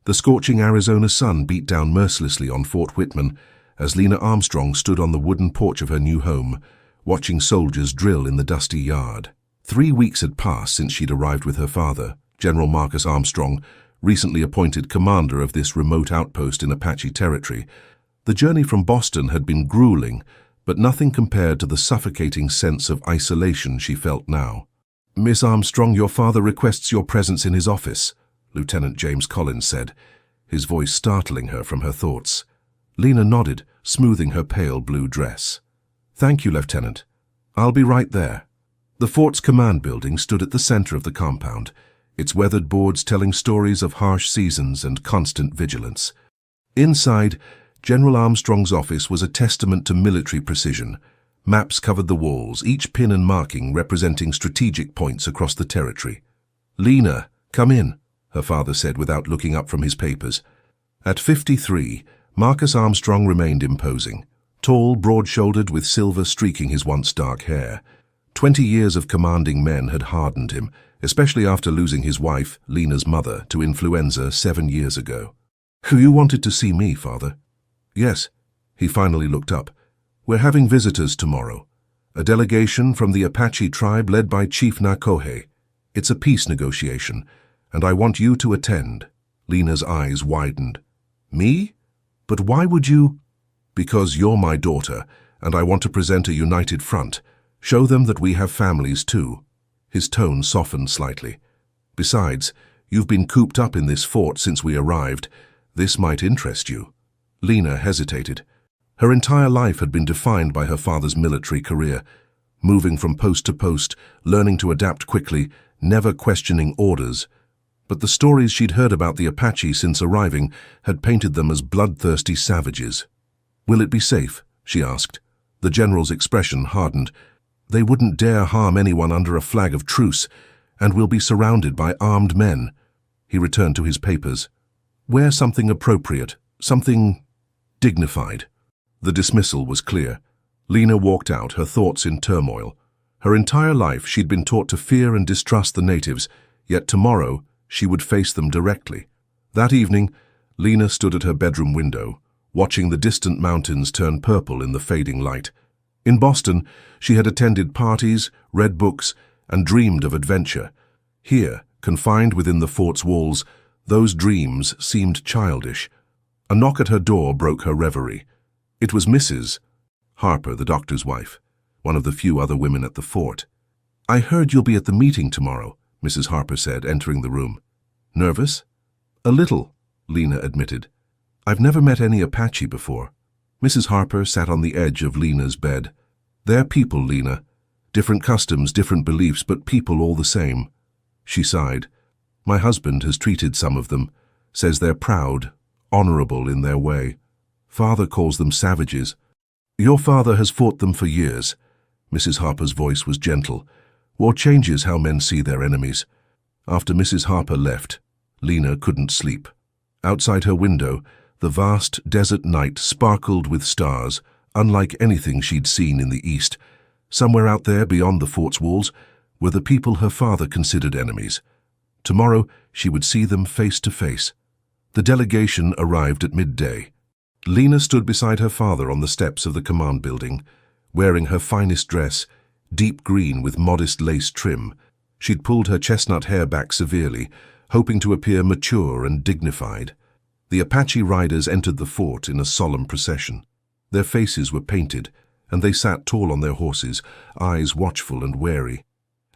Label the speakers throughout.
Speaker 1: The scorching Arizona sun beat down mercilessly on Fort Whitman as Lena Armstrong stood on the wooden porch of her new home, watching soldiers drill in the dusty yard. 3 weeks had passed since she'd arrived with her father, General Marcus Armstrong, recently appointed commander of this remote outpost in Apache territory. The journey from Boston had been grueling, but nothing compared to the suffocating sense of isolation she felt now. "Miss Armstrong, your father requests your presence in his office," Lieutenant James Collins said, his voice startling her from her thoughts. Lena nodded, smoothing her pale blue dress. "Thank you, Lieutenant. I'll be right there." The fort's command building stood at the center of the compound, its weathered boards telling stories of harsh seasons and constant vigilance. Inside, General Armstrong's office was a testament to military precision. Maps covered the walls, each pin and marking representing strategic points across the territory. "Lena, come in," her father said without looking up from his papers. At 53, Marcus Armstrong remained imposing, tall, broad-shouldered with silver streaking his once dark hair. 20 years of commanding men had hardened him, especially after losing his wife, Lena's mother, to influenza 7 years ago. "You wanted to see me, Father?" "Yes." He finally looked up. "We're having visitors tomorrow. A delegation from the Apache tribe led by Chief Nakohe. It's a peace negotiation, and I want you to attend." Lena's eyes widened. "Me? But why would you?" "Because you're my daughter, and I want to present a united front. Show them that we have families too." His tone softened slightly. "Besides, you've been cooped up in this fort since we arrived. This might interest you." Lena hesitated. Her entire life had been defined by her father's military career, moving from post to post, learning to adapt quickly, never questioning orders. But the stories she'd heard about the Apache since arriving had painted them as bloodthirsty savages. "Will it be safe?" she asked. The general's expression hardened. "They wouldn't dare harm anyone under a flag of truce, and we'll be surrounded by armed men." He returned to his papers. "Wear something appropriate, something dignified." The dismissal was clear. Lena walked out, her thoughts in turmoil. Her entire life she'd been taught to fear and distrust the natives, yet tomorrow she would face them directly. That evening, Lena stood at her bedroom window, watching the distant mountains turn purple in the fading light. In Boston, she had attended parties, read books, and dreamed of adventure. Here, confined within the fort's walls, those dreams seemed childish. A knock at her door broke her reverie. It was Mrs. Harper, the doctor's wife, one of the few other women at the fort. "I heard you'll be at the meeting tomorrow," Mrs. Harper said, entering the room. "Nervous?" "A little," Lena admitted. "I've never met any Apache before." Mrs. Harper sat on the edge of Lena's bed. "They're people, Lena. Different customs, different beliefs, but people all the same." She sighed. "My husband has treated some of them, says they're proud, honorable in their way. Father calls them savages." "Your father has fought them for years." Mrs. Harper's voice was gentle. "War changes how men see their enemies." After Mrs. Harper left, Lena couldn't sleep. Outside her window, the vast desert night sparkled with stars, unlike anything she'd seen in the east. Somewhere out there beyond the fort's walls were the people her father considered enemies. Tomorrow she would see them face to face. The delegation arrived at midday. Lena stood beside her father on the steps of the command building, wearing her finest dress, deep green with modest lace trim. She'd pulled her chestnut hair back severely, hoping to appear mature and dignified. The Apache riders entered the fort in a solemn procession. Their faces were painted, and they sat tall on their horses, eyes watchful and wary.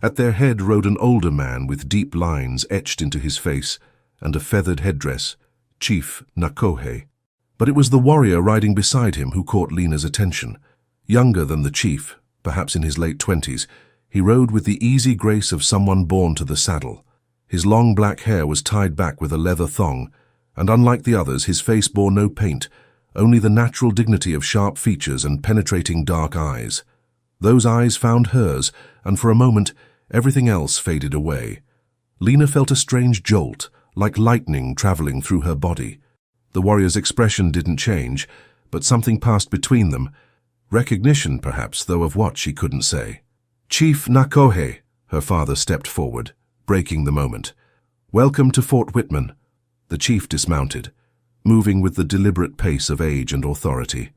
Speaker 1: At their head rode an older man with deep lines etched into his face and a feathered headdress, Chief Nakohe. But it was the warrior riding beside him who caught Lena's attention. Younger than the chief, perhaps in his late 20s, he rode with the easy grace of someone born to the saddle. His long black hair was tied back with a leather thong, and unlike the others, his face bore no paint, only the natural dignity of sharp features and penetrating dark eyes. Those eyes found hers, and for a moment, everything else faded away. Lena felt a strange jolt, like lightning traveling through her body. The warrior's expression didn't change, but something passed between them. Recognition, perhaps, though of what she couldn't say. "Chief Nakohe," her father stepped forward, breaking the moment. "Welcome to Fort Whitman." The chief dismounted, moving with the deliberate pace of age and authority.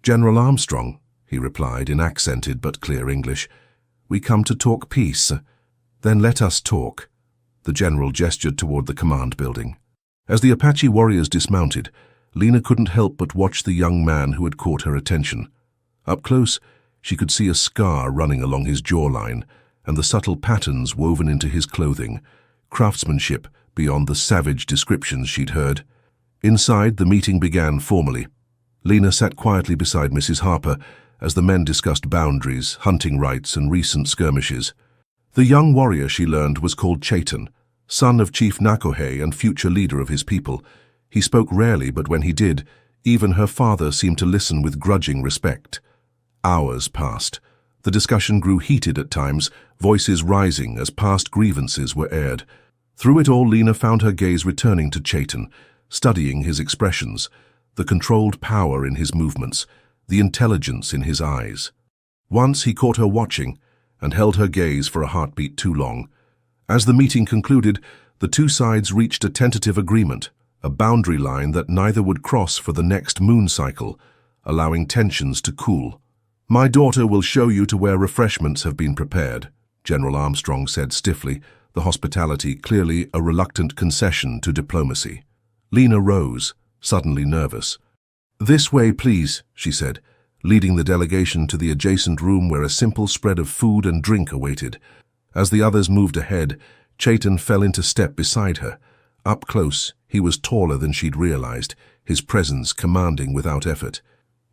Speaker 1: "General Armstrong," he replied in accented but clear English, "we come to talk peace." "Then let us talk." The general gestured toward the command building. As the Apache warriors dismounted, Lena couldn't help but watch the young man who had caught her attention. Up close, she could see a scar running along his jawline and the subtle patterns woven into his clothing, craftsmanship beyond the savage descriptions she'd heard. Inside, the meeting began formally. Lena sat quietly beside Mrs. Harper as the men discussed boundaries, hunting rights, and recent skirmishes. The young warrior, she learned, was called Chaitan, son of Chief Nakohe and future leader of his people. He spoke rarely, but when he did, even her father seemed to listen with grudging respect. Hours passed. The discussion grew heated at times, voices rising as past grievances were aired. Through it all, Lena found her gaze returning to Chaitan, studying his expressions, the controlled power in his movements, the intelligence in his eyes. Once he caught her watching and held her gaze for a heartbeat too long. As the meeting concluded, the two sides reached a tentative agreement, a boundary line that neither would cross for the next moon cycle, allowing tensions to cool. "My daughter will show you to where refreshments have been prepared," General Armstrong said stiffly, the hospitality clearly a reluctant concession to diplomacy. Lena rose, suddenly nervous. "This way, please," she said, leading the delegation to the adjacent room where a simple spread of food and drink awaited. As the others moved ahead, Chaitan fell into step beside her. Up close, he was taller than she'd realized, his presence commanding without effort.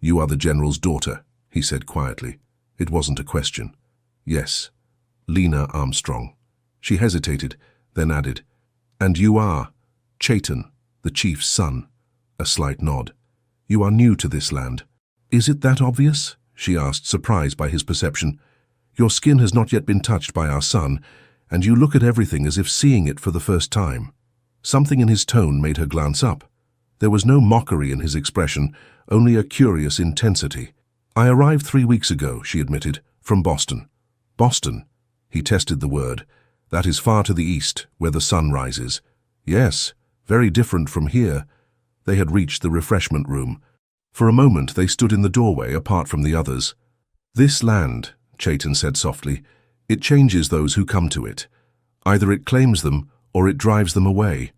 Speaker 1: "You are the general's daughter," he said quietly. It wasn't a question. "Yes, Lena Armstrong." She hesitated, then added, "And you are Chaitan, the chief's son." A slight nod. "You are new to this land." "Is it that obvious?" she asked, surprised by his perception. "Your skin has not yet been touched by our sun, and you look at everything as if seeing it for the first time." Something in his tone made her glance up. There was no mockery in his expression, only a curious intensity. "I arrived 3 weeks ago," she admitted, "from Boston." "Boston?" He tested the word. "That is far to the east, where the sun rises." "Yes, very different from here." They had reached the refreshment room. For a moment they stood in the doorway apart from the others. "This land," Chaitan said softly, "it changes those who come to it. Either it claims them or it drives them away."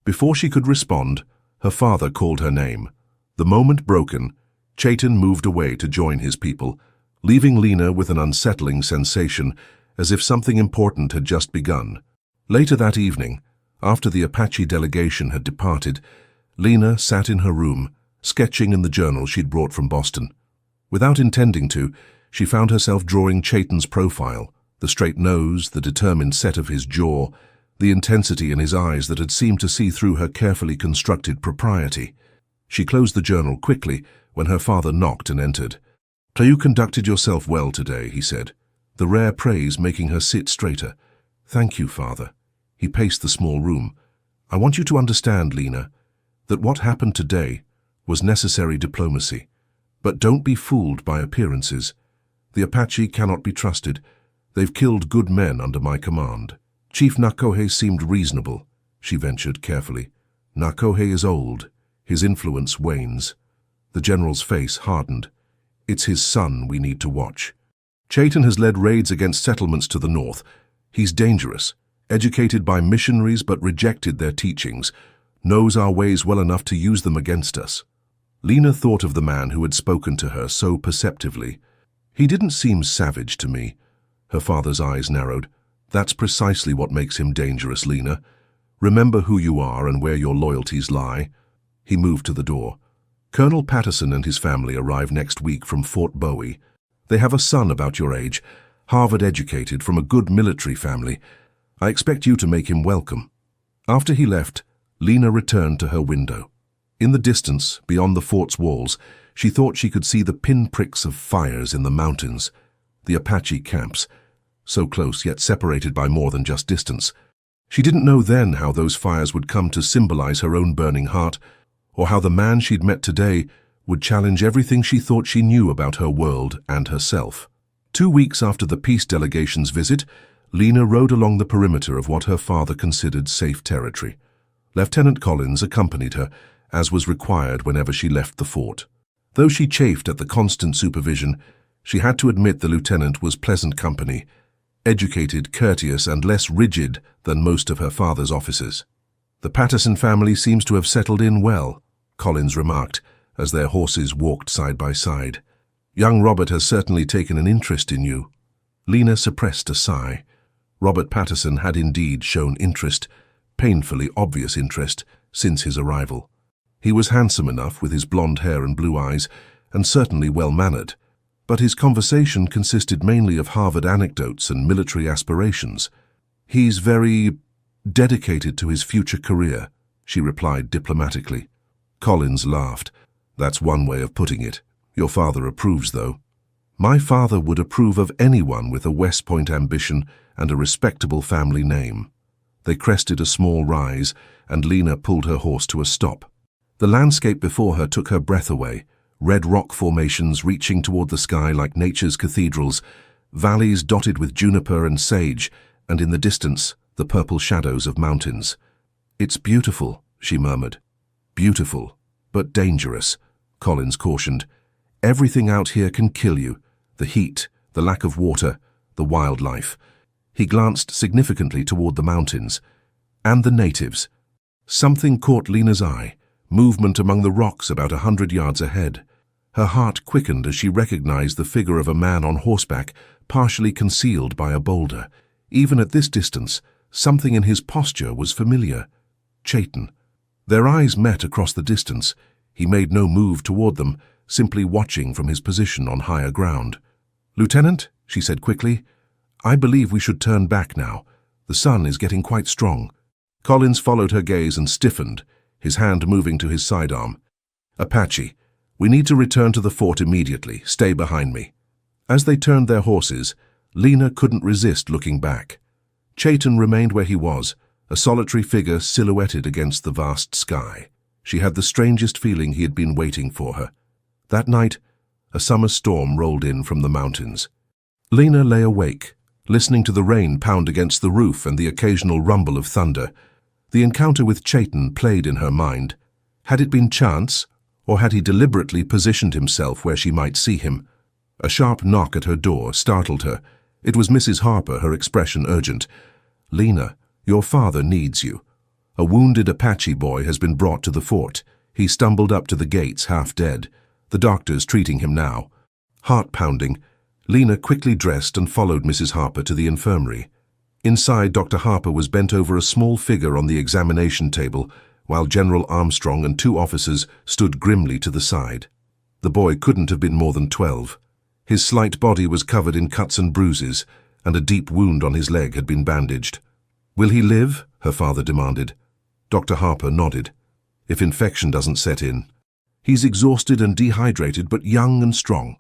Speaker 1: Before she could respond, her father called her name. The moment broken, Chaitan moved away to join his people, leaving Lena with an unsettling sensation, as if something important had just begun. Later that evening, after the Apache delegation had departed, Lena sat in her room, sketching in the journal she'd brought from Boston. Without intending to, she found herself drawing Chaitan's profile, the straight nose, the determined set of his jaw, the intensity in his eyes that had seemed to see through her carefully constructed propriety. She closed the journal quickly when her father knocked and entered. "You conducted yourself well today," he said, the rare praise making her sit straighter. "Thank you, father." He paced the small room. "I want you to understand, Lena, that what happened today was necessary diplomacy. But don't be fooled by appearances. The Apache cannot be trusted. They've killed good men under my command." "Chief Nakohe seemed reasonable," she ventured carefully. "Nakohe is old. His influence wanes." The general's face hardened. "It's his son we need to watch. Chaitan has led raids against settlements to the north. He's dangerous, educated by missionaries but rejected their teachings, knows our ways well enough to use them against us." Lena thought of the man who had spoken to her so perceptively. "He didn't seem savage to me." Her father's eyes narrowed. "That's precisely what makes him dangerous, Lena. Remember who you are and where your loyalties lie." He moved to the door. "Colonel Patterson and his family arrive next week from Fort Bowie. They have a son about your age, Harvard-educated, from a good military family. I expect you to make him welcome." After he left, Lena returned to her window. In the distance, beyond the fort's walls, she thought she could see the pinpricks of fires in the mountains, the Apache camps, so close yet separated by more than just distance. She didn't know then how those fires would come to symbolize her own burning heart, or how the man she'd met today would challenge everything she thought she knew about her world and herself. 2 weeks after the peace delegation's visit, Lena rode along the perimeter of what her father considered safe territory. Lieutenant Collins accompanied her, as was required whenever she left the fort. Though she chafed at the constant supervision, she had to admit the lieutenant was pleasant company, educated, courteous, and less rigid than most of her father's officers. "The Patterson family seems to have settled in well," Collins remarked, as their horses walked side by side. "Young Robert has certainly taken an interest in you." Lena suppressed a sigh. Robert Patterson had indeed shown interest, painfully obvious interest, since his arrival. He was handsome enough with his blonde hair and blue eyes, and certainly well-mannered, but his conversation consisted mainly of Harvard anecdotes and military aspirations. "He's very dedicated to his future career," she replied diplomatically. Collins laughed. "That's one way of putting it. Your father approves, though." "My father would approve of anyone with a West Point ambition and a respectable family name." They crested a small rise, and Lena pulled her horse to a stop. The landscape before her took her breath away, red rock formations reaching toward the sky like nature's cathedrals, valleys dotted with juniper and sage, and in the distance, the purple shadows of mountains. "It's beautiful," she murmured. "Beautiful, but dangerous," Collins cautioned. "Everything out here can kill you. The heat, the lack of water, the wildlife." He glanced significantly toward the mountains. "And the natives." Something caught Lena's eye, movement among the rocks about 100 yards ahead. Her heart quickened as she recognized the figure of a man on horseback, partially concealed by a boulder. Even at this distance, something in his posture was familiar. Chaitan. Their eyes met across the distance. He made no move toward them, simply watching from his position on higher ground. "Lieutenant," she said quickly, "I believe we should turn back now. The sun is getting quite strong." Collins followed her gaze and stiffened, his hand moving to his sidearm. "Apache, we need to return to the fort immediately. Stay behind me." As they turned their horses, Lena couldn't resist looking back. Chaitan remained where he was, a solitary figure silhouetted against the vast sky. She had the strangest feeling he had been waiting for her. That night, a summer storm rolled in from the mountains. Lena lay awake, listening to the rain pound against the roof and the occasional rumble of thunder. The encounter with Chaitan played in her mind. Had it been chance, or had he deliberately positioned himself where she might see him? A sharp knock at her door startled her. It was Mrs. Harper, her expression urgent. "Lena, your father needs you. A wounded Apache boy has been brought to the fort. He stumbled up to the gates half dead. The doctor's treating him now." Heart pounding, Lena quickly dressed and followed Mrs. Harper to the infirmary. Inside, Dr. Harper was bent over a small figure on the examination table, while General Armstrong and 2 officers stood grimly to the side. The boy couldn't have been more than 12. His slight body was covered in cuts and bruises, and a deep wound on his leg had been bandaged. "Will he live?" her father demanded. Dr. Harper nodded. "If infection doesn't set in." "He's exhausted and dehydrated, but young and strong."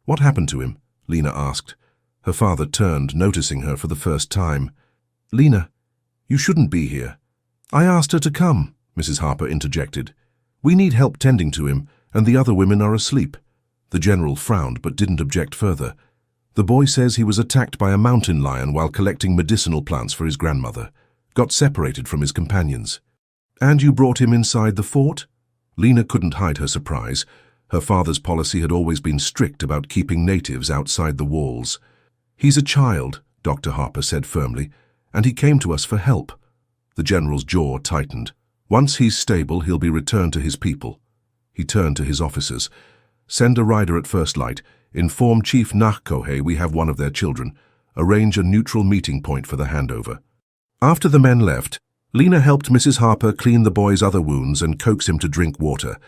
Speaker 1: "What happened to him?" Lena asked. Her father turned, noticing her for the first time. "Lena, you shouldn't be here." "I asked her to come," Mrs. Harper interjected. "We need help tending to him, and the other women are asleep." The general frowned but didn't object further. "The boy says he was attacked by a mountain lion while collecting medicinal plants for his grandmother. Got separated from his companions." "And you brought him inside the fort?" Lena couldn't hide her surprise. Her father's policy had always been strict about keeping natives outside the walls. "He's a child," Dr. Harper said firmly, "and he came to us for help." The general's jaw tightened. "Once he's stable, he'll be returned to his people." He turned to his officers. "Send a rider at first light. Inform Chief Nachkohe we have one of their children. Arrange a neutral meeting point for the handover." After the men left, Lena helped Mrs. Harper clean the boy's other wounds and coax him to drink water.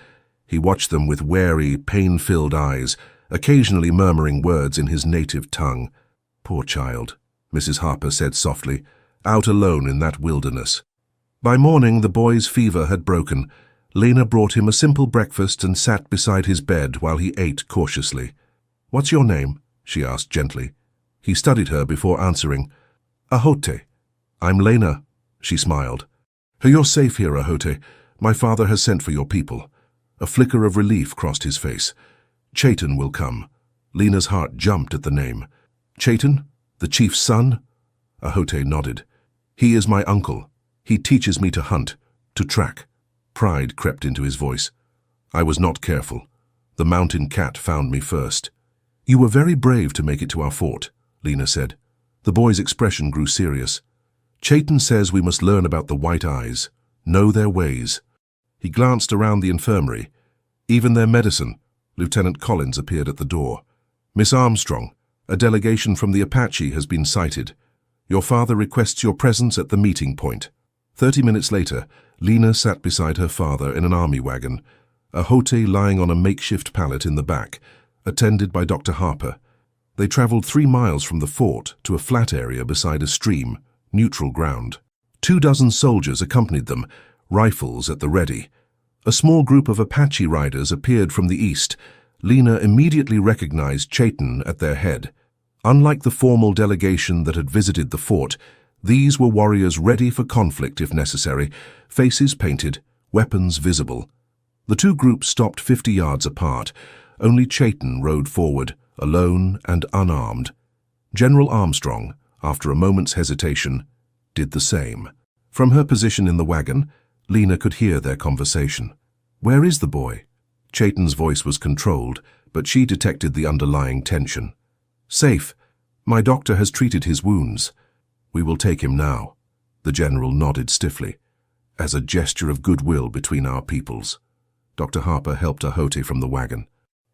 Speaker 1: He watched them with wary, pain-filled eyes, occasionally murmuring words in his native tongue. "Poor child," Mrs. Harper said softly, "out alone in that wilderness." By morning, the boy's fever had broken. Lena brought him a simple breakfast and sat beside his bed while he ate cautiously. "What's your name?" she asked gently. He studied her before answering. "Ahote." "I'm Lena," she smiled. "You're safe here, Ahote. My father has sent for your people." A flicker of relief crossed his face. "Chaitan will come." Lena's heart jumped at the name. "Chaitan? The chief's son?" Ahote nodded. "He is my uncle. He teaches me to hunt. To track. Pride crept into his voice. I was not careful. The mountain cat found me first. You were very brave to make it to our fort, Lena said. The boy's expression grew serious. Chaitan says we must learn about the white eyes, know their ways. He glanced around the infirmary. Even their medicine. Lieutenant Collins appeared at the door. Miss Armstrong, a delegation from the Apache has been sighted. Your father requests your presence at the meeting point. 30 minutes later, Lena sat beside her father in an army wagon, a Hote lying on a makeshift pallet in the back, attended by Dr. Harper. They traveled 3 miles from the fort to a flat area beside a stream, neutral ground. 24 soldiers accompanied them, rifles at the ready. A small group of Apache riders appeared from the east. Lena immediately recognized Chaitan at their head. Unlike the formal delegation that had visited the fort, these were warriors ready for conflict if necessary, faces painted, weapons visible. The two groups stopped 50 yards apart. Only Chaitan rode forward, alone and unarmed. General Armstrong, after a moment's hesitation, did the same. From her position in the wagon, Lena could hear their conversation. Where is the boy? Chaitan's voice was controlled, but she detected the underlying tension. Safe. My doctor has treated his wounds. We will take him now. The general nodded stiffly, as a gesture of goodwill between our peoples. Dr. Harper helped Ahote from the wagon.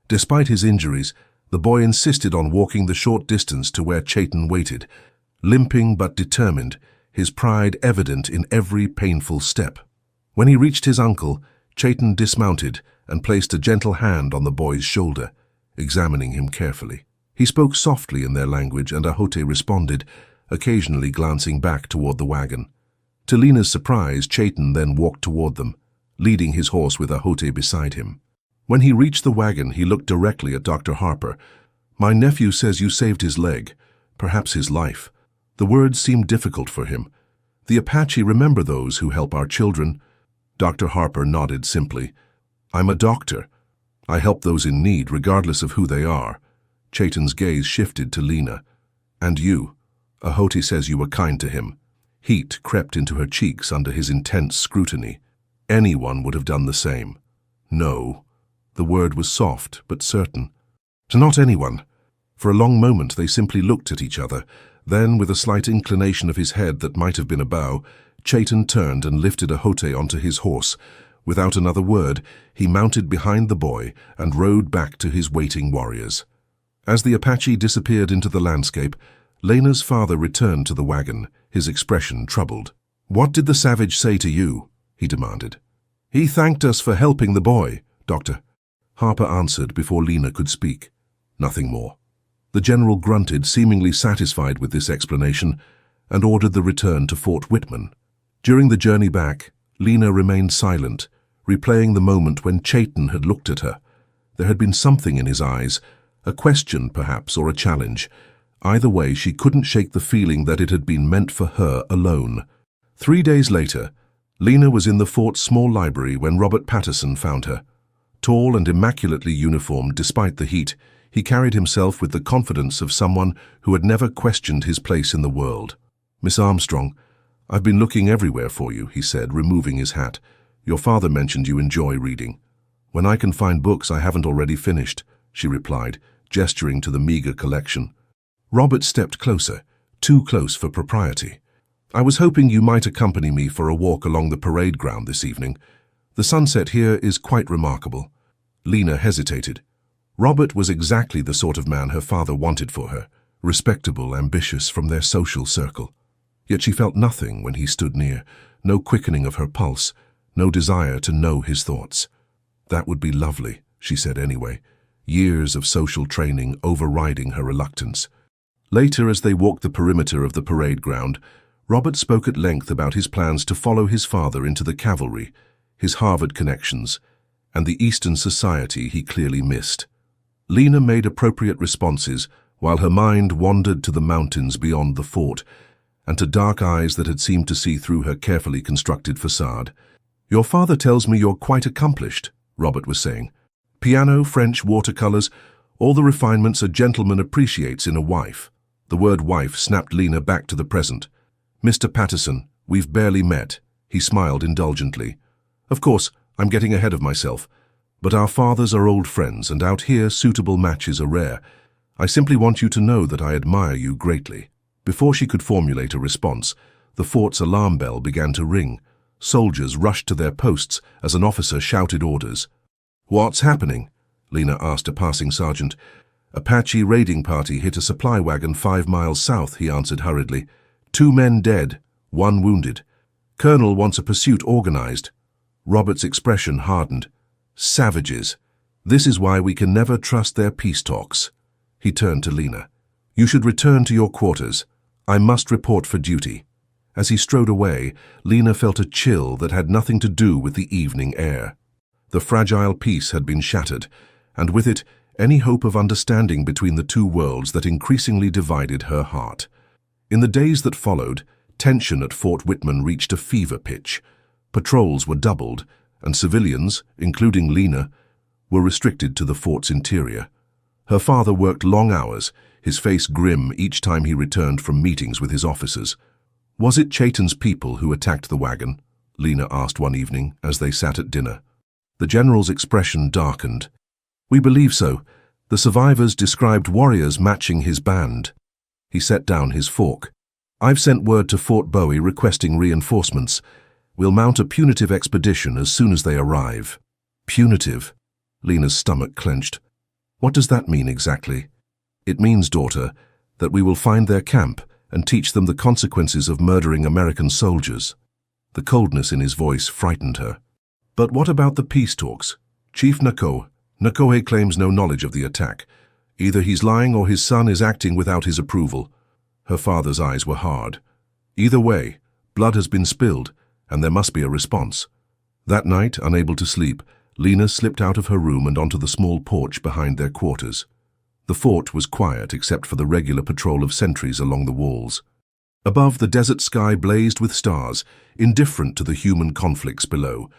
Speaker 1: Despite his injuries, the boy insisted on walking the short distance to where Chaitan waited, limping but determined, his pride evident in every painful step. When he reached his uncle, Chaitan dismounted and placed a gentle hand on the boy's shoulder, examining him carefully. He spoke softly in their language, and Ahote responded, occasionally glancing back toward the wagon. To Lena's surprise, Chaitan then walked toward them, leading his horse with Ahote beside him. When he reached the wagon, he looked directly at Dr. Harper. My nephew says you saved his leg, perhaps his life. The words seemed difficult for him. The Apache remember those who help our children. Dr. Harper nodded simply. I'm a doctor. I help those in need, regardless of who they are. Chaitan's gaze shifted to Lena. And you. Ahote says you were kind to him. Heat crept into her cheeks under his intense scrutiny. Anyone would have done the same. No. The word was soft, but certain. Not anyone. For a long moment they simply looked at each other. Then, with a slight inclination of his head that might have been a bow, Chaitan turned and lifted Ahote onto his horse. Without another word, he mounted behind the boy and rode back to his waiting warriors. As the Apache disappeared into the landscape, Lena's father returned to the wagon, his expression troubled. What did the savage say to you? He demanded. He thanked us for helping the boy, Doctor. Harper answered before Lena could speak. Nothing more. The general grunted, seemingly satisfied with this explanation, and ordered the return to Fort Whitman. During the journey back, Lena remained silent, replaying the moment when Chaitan had looked at her. There had been something in his eyes, a question perhaps, or a challenge. Either way, she couldn't shake the feeling that it had been meant for her alone. 3 days later, Lena was in the fort's small library when Robert Patterson found her. Tall and immaculately uniformed despite the heat, he carried himself with the confidence of someone who had never questioned his place in the world. Miss Armstrong, I've been looking everywhere for you, he said, removing his hat. Your father mentioned you enjoy reading. When I can find books I haven't already finished, she replied, gesturing to the meager collection. Robert stepped closer, too close for propriety. I was hoping you might accompany me for a walk along the parade ground this evening. The sunset here is quite remarkable. Lena hesitated. Robert was exactly the sort of man her father wanted for her, respectable, ambitious from their social circle. Yet she felt nothing when he stood near, no quickening of her pulse, no desire to know his thoughts. That would be lovely, she said anyway, years of social training overriding her reluctance. Later, as they walked the perimeter of the parade ground, Robert spoke at length about his plans to follow his father into the cavalry, his Harvard connections, and the Eastern society he clearly missed. Lena made appropriate responses while her mind wandered to the mountains beyond the fort and to dark eyes that had seemed to see through her carefully constructed facade. Your father tells me you're quite accomplished, Robert was saying. Piano, French, watercolors, all the refinements a gentleman appreciates in a wife. The word wife snapped Lena back to the present. Mr. Patterson, we've barely met, He smiled indulgently. Of course, I'm getting ahead of myself, but our fathers are old friends, and out here suitable matches are rare. I simply want you to know that I admire you greatly. Before she could formulate a response, the fort's alarm bell began to ring. Soldiers rushed to their posts as an officer shouted orders. "What's happening?" Lena asked a passing sergeant. "Apache raiding party hit a supply wagon 5 miles south," he answered hurriedly. 2 men dead, 1 wounded. Colonel wants a pursuit organized. Robert's expression hardened. "Savages. This is why we can never trust their peace talks." He turned to Lena. "You should return to your quarters. I must report for duty." As he strode away, Lena felt a chill that had nothing to do with the evening air. The fragile peace had been shattered, and with it, any hope of understanding between the two worlds that increasingly divided her heart. In the days that followed, tension at Fort Whitman reached a fever pitch. Patrols were doubled, and civilians, including Lena, were restricted to the fort's interior. Her father worked long hours, his face grim each time he returned from meetings with his officers. "Was it Chaitan's people who attacked the wagon?" Lena asked one evening as they sat at dinner. The general's expression darkened. "We believe so. The survivors described warriors matching his band." He set down his fork. "I've sent word to Fort Bowie requesting reinforcements. We'll mount a punitive expedition as soon as they arrive." "Punitive?" Lena's stomach clenched. "What does that mean exactly?" "It means, daughter, that we will find their camp and teach them the consequences of murdering American soldiers." The coldness in his voice frightened her. "But what about the peace talks? Chief Nakohe claims no knowledge of the attack. Either he's lying or his son is acting without his approval." Her father's eyes were hard. "Either way, blood has been spilled, and there must be a response." That night, unable to sleep, Lena slipped out of her room and onto the small porch behind their quarters. The fort was quiet except for the regular patrol of sentries along the walls. Above, the desert sky blazed with stars, indifferent to the human conflicts below.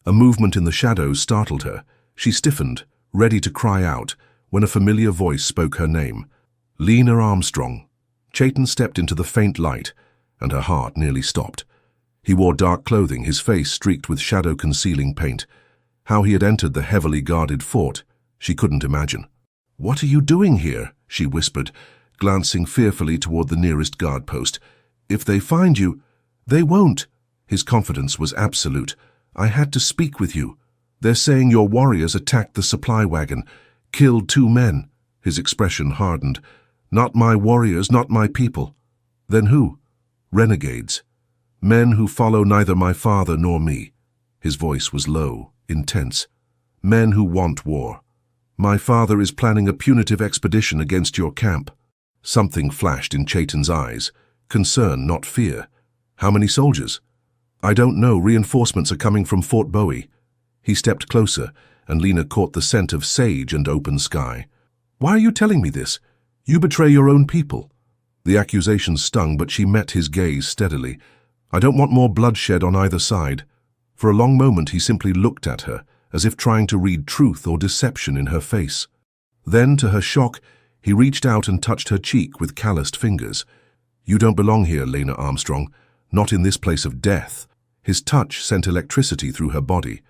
Speaker 1: A movement in the shadows startled her. She stiffened, ready to cry out, when a familiar voice spoke her name. "Lena Armstrong." Chaitan stepped into the faint light, and her heart nearly stopped. He wore dark clothing, his face streaked with shadow-concealing paint. How he had entered the heavily guarded fort, she couldn't imagine. "What are you doing here?" she whispered, glancing fearfully toward the nearest guard post. "If they find you—" "They won't." His confidence was absolute. "I had to speak with you. They're saying your warriors attacked the supply wagon, killed 2 men. His expression hardened. "Not my warriors, not my people." "Then who?" "Renegades. Men who follow neither my father nor me." His voice was low, intense. "Men who want war. My father is planning a punitive expedition against your camp." Something flashed in Chaitan's eyes. Concern, not fear. "How many soldiers?" "I don't know. Reinforcements are coming from Fort Bowie." He stepped closer, and Lena caught the scent of sage and open sky. "Why are you telling me this? You betray your own people." The accusation stung, but she met his gaze steadily. "I don't want more bloodshed on either side." For a long moment he simply looked at her, as if trying to read truth or deception in her face. Then, to her shock, he reached out and touched her cheek with calloused fingers. "You don't belong here, Lena Armstrong. Not in this place of death." His touch sent electricity through her body.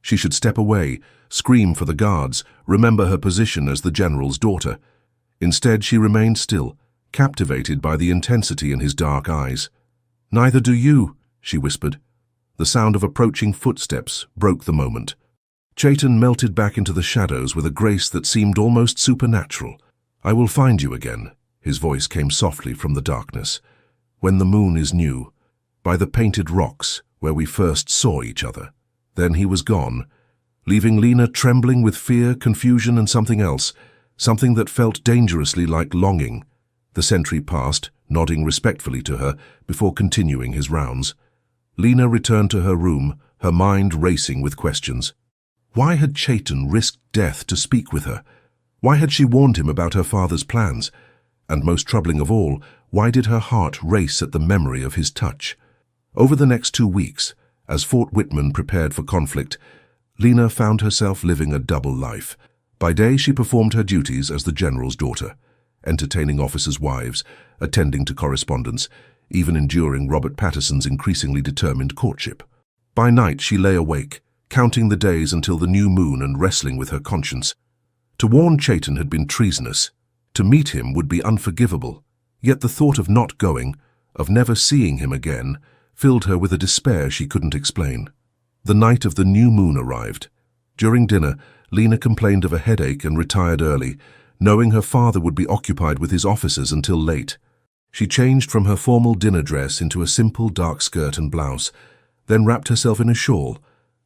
Speaker 1: She should step away, scream for the guards, remember her position as the general's daughter. Instead, she remained still, captivated by the intensity in his dark eyes. "Neither do you," she whispered. The sound of approaching footsteps broke the moment. Chaitan melted back into the shadows with a grace that seemed almost supernatural. "I will find you again," his voice came softly from the darkness. "When the moon is new, by the painted rocks where we first saw each other." Then he was gone, leaving Lena trembling with fear, confusion, and something else, something that felt dangerously like longing. The sentry passed, nodding respectfully to her, before continuing his rounds. Lena returned to her room, her mind racing with questions. Why had Chaitan risked death to speak with her? Why had she warned him about her father's plans? And most troubling of all, why did her heart race at the memory of his touch? Over the next 2 weeks, as Fort Whitman prepared for conflict, Lena found herself living a double life. By day, she performed her duties as the general's daughter, entertaining officers' wives, attending to correspondence, even enduring Robert Patterson's increasingly determined courtship. By night she lay awake, counting the days until the new moon and wrestling with her conscience. To warn Chaitan had been treasonous. To meet him would be unforgivable. Yet the thought of not going, of never seeing him again, filled her with a despair she couldn't explain. The night of the new moon arrived. During dinner, Lena complained of a headache and retired early, knowing her father would be occupied with his officers until late. She changed from her formal dinner dress into a simple dark skirt and blouse, then wrapped herself in a shawl.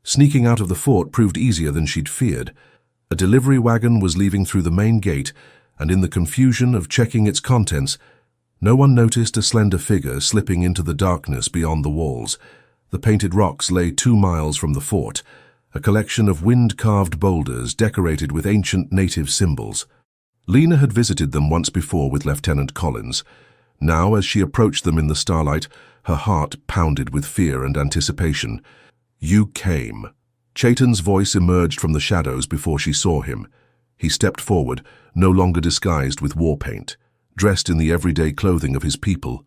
Speaker 1: Sneaking out of the fort proved easier than she'd feared. A delivery wagon was leaving through the main gate, and in the confusion of checking its contents, no one noticed a slender figure slipping into the darkness beyond the walls. The painted rocks lay 2 miles from the fort, a collection of wind-carved boulders decorated with ancient native symbols. Lena had visited them once before with Lieutenant Collins. Now, as she approached them in the starlight, her heart pounded with fear and anticipation. "You came." Chaitan's voice emerged from the shadows before she saw him. He stepped forward, no longer disguised with war paint, dressed in the everyday clothing of his people.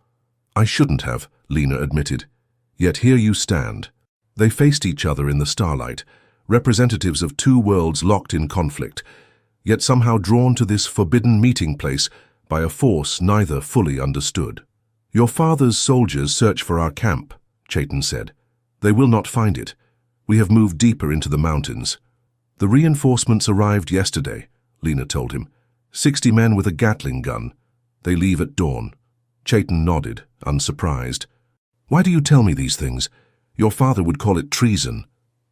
Speaker 1: "I shouldn't have," Lena admitted. "Yet here you stand." They faced each other in the starlight, representatives of 2 worlds locked in conflict, yet somehow drawn to this forbidden meeting place by a force neither fully understood. "Your father's soldiers search for our camp," Chaitan said. "They will not find it. We have moved deeper into the mountains." "The reinforcements arrived yesterday," Lena told him. 60 men with a Gatling gun. They leave at dawn." Chaitan nodded, unsurprised. "Why do you tell me these things? Your father would call it treason."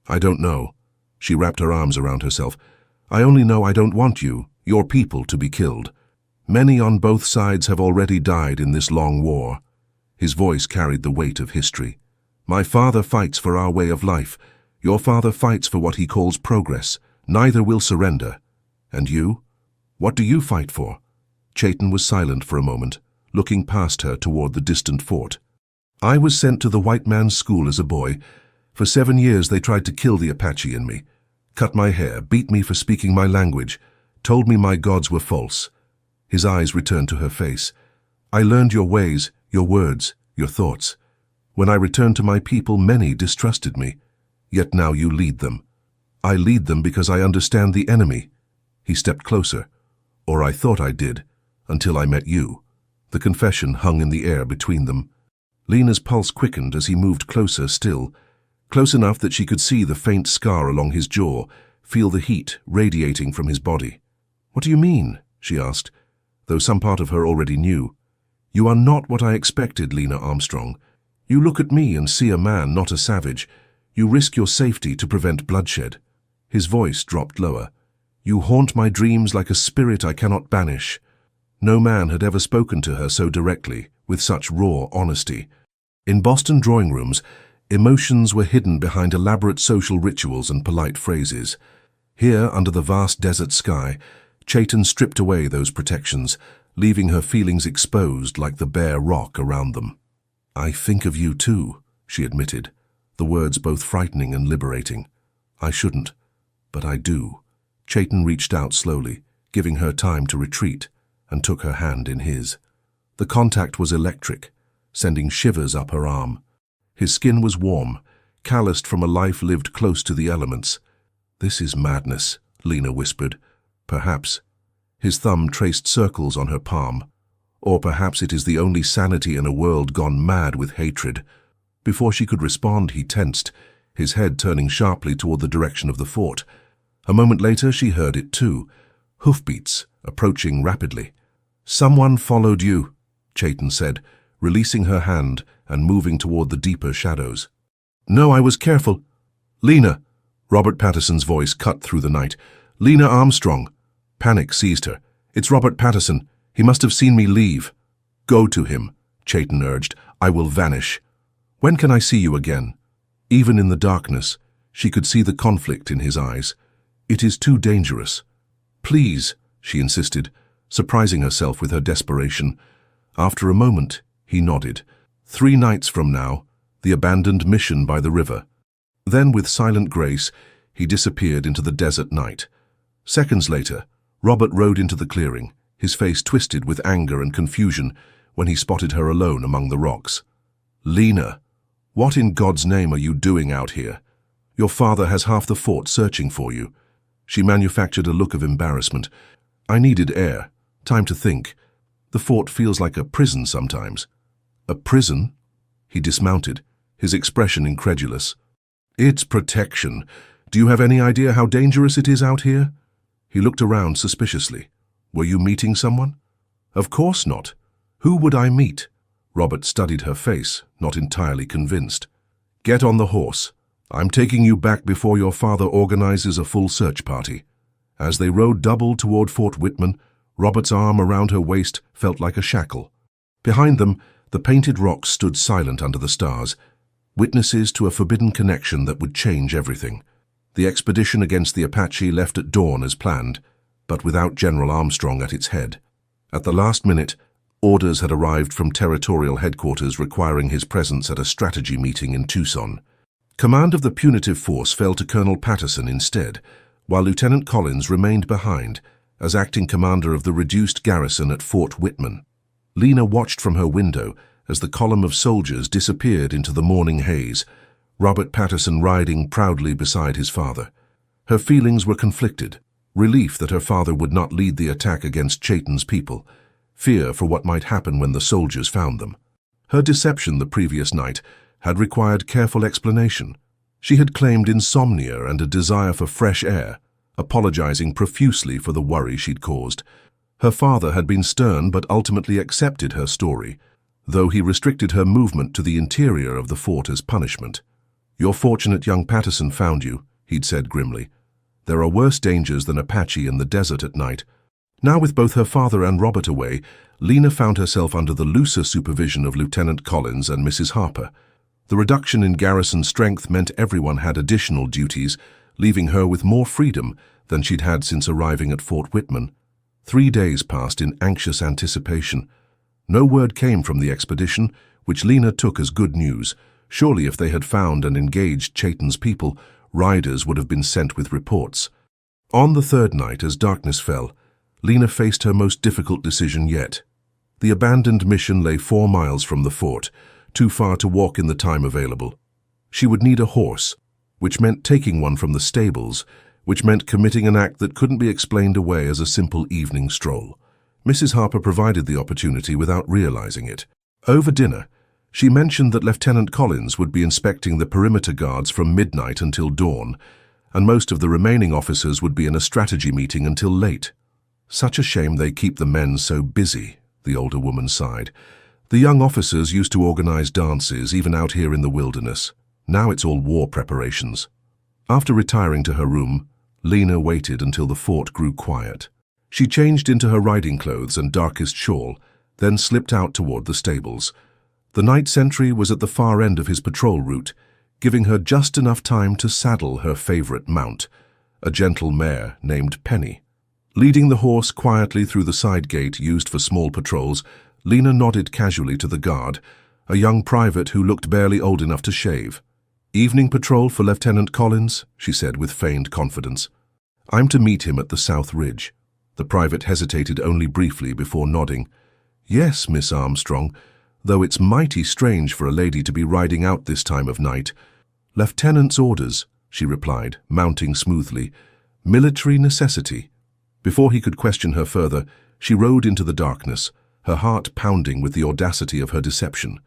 Speaker 1: "I don't know." She wrapped her arms around herself. "I only know I don't want you, your people, to be killed. Many on both sides have already died in this long war." His voice carried the weight of history. "My father fights for our way of life. Your father fights for what he calls progress. Neither will surrender. And you? What do you fight for?" Chaitan was silent for a moment, looking past her toward the distant fort. "I was sent to the white man's school as a boy. For 7 years they tried to kill the Apache in me. Cut my hair, beat me for speaking my language, told me my gods were false." His eyes returned to her face. "I learned your ways, your words, your thoughts. When I returned to my people, many distrusted me. Yet now you lead them. I lead them because I understand the enemy." He stepped closer. "Or I thought I did, until I met you." The confession hung in the air between them. Lena's pulse quickened as he moved closer still, close enough that she could see the faint scar along his jaw, feel the heat radiating from his body. "What do you mean?" she asked, though some part of her already knew. "You are not what I expected, Lena Armstrong. You look at me and see a man, not a savage. You risk your safety to prevent bloodshed." His voice dropped lower. "You haunt my dreams like a spirit I cannot banish." No man had ever spoken to her so directly, with such raw honesty. In Boston drawing rooms, emotions were hidden behind elaborate social rituals and polite phrases. Here, under the vast desert sky, Chaitan stripped away those protections, leaving her feelings exposed like the bare rock around them. "I think of you too," she admitted, the words both frightening and liberating. "I shouldn't, but I do." Chaitan reached out slowly, giving her time to retreat, and took her hand in his. The contact was electric, sending shivers up her arm. His skin was warm, calloused from a life lived close to the elements. "This is madness," Lena whispered. "Perhaps." His thumb traced circles on her palm. "Or perhaps it is the only sanity in a world gone mad with hatred." Before she could respond, he tensed, his head turning sharply toward the direction of the fort. A moment later, she heard it too, hoofbeats approaching rapidly. "Someone followed you," Chaitan said, releasing her hand and moving toward the deeper shadows. "No, I was careful." "Lena!" Robert Patterson's voice cut through the night. "Lena Armstrong!" Panic seized her. "It's Robert Patterson. He must have seen me leave." "Go to him," Chaitan urged. "I will vanish." "When can I see you again?" Even in the darkness, she could see the conflict in his eyes. "It is too dangerous." "Please," she insisted, surprising herself with her desperation. After a moment, he nodded. 3 nights from now, the abandoned mission by the river. Then, with silent grace, he disappeared into the desert night. Seconds later, Robert rode into the clearing, his face twisted with anger and confusion when he spotted her alone among the rocks. "Lena, "What in God's name are you doing out here? Your father has half the fort searching for you." She manufactured a look of embarrassment. "I needed air, time to think. The fort feels like a prison sometimes." "A prison?" He dismounted, his expression incredulous. "It's protection. Do you have any idea how dangerous it is out here?" He looked around suspiciously. "Were you meeting someone?" "Of course not. Who would I meet?" Robert studied her face, not entirely convinced. "Get on the horse. I'm taking you back before your father organizes a full search party." As they rode double toward Fort Whitman, Robert's arm around her waist felt like a shackle. Behind them, the painted rocks stood silent under the stars, witnesses to a forbidden connection that would change everything. The expedition against the Apache left at dawn as planned, but without General Armstrong at its head. At the last minute, orders had arrived from territorial headquarters requiring his presence at a strategy meeting in Tucson. Command of the punitive force fell to Colonel Patterson instead, while Lieutenant Collins remained behind as acting commander of the reduced garrison at Fort Whitman. Lena watched from her window as the column of soldiers disappeared into the morning haze, Robert Patterson riding proudly beside his father. Her feelings were conflicted: relief that her father would not lead the attack against Chaitan's people, fear for what might happen when the soldiers found them. Her deception the previous night had required careful explanation. She had claimed insomnia and a desire for fresh air, apologizing profusely for the worry she'd caused. Her father had been stern but ultimately accepted her story, though he restricted her movement to the interior of the fort as punishment. "You're fortunate young Patterson found you," he'd said grimly. "There are worse dangers than Apache in the desert at night." Now with both her father and Robert away, Lena found herself under the looser supervision of Lieutenant Collins and Mrs. Harper. The reduction in garrison strength meant everyone had additional duties, leaving her with more freedom than she'd had since arriving at Fort Whitman. 3 days passed in anxious anticipation. No word came from the expedition, which Lena took as good news. Surely if they had found and engaged Chaitan's people, riders would have been sent with reports. On the third night, as darkness fell, Lena faced her most difficult decision yet. The abandoned mission lay 4 miles from the fort, too far to walk in the time available. She would need a horse, which meant taking one from the stables, which meant committing an act that couldn't be explained away as a simple evening stroll. Mrs. Harper provided the opportunity without realizing it. Over dinner, she mentioned that Lieutenant Collins would be inspecting the perimeter guards from midnight until dawn, and most of the remaining officers would be in a strategy meeting until late. "Such a shame they keep the men so busy," the older woman sighed. "The young officers used to organize dances even out here in the wilderness. Now it's all war preparations." After retiring to her room, Lena waited until the fort grew quiet. She changed into her riding clothes and darkest shawl, then slipped out toward the stables. The night sentry was at the far end of his patrol route, giving her just enough time to saddle her favorite mount, a gentle mare named Penny. Leading the horse quietly through the side gate used for small patrols, Lena nodded casually to the guard, a young private who looked barely old enough to shave. "Evening patrol for Lieutenant Collins," she said with feigned confidence. "I'm to meet him at the South Ridge." The private hesitated only briefly before nodding. "Yes, Miss Armstrong, though it's mighty strange for a lady to be riding out this time of night." "Lieutenant's orders," she replied, mounting smoothly. "Military necessity." Before he could question her further, she rode into the darkness, her heart pounding with the audacity of her deception.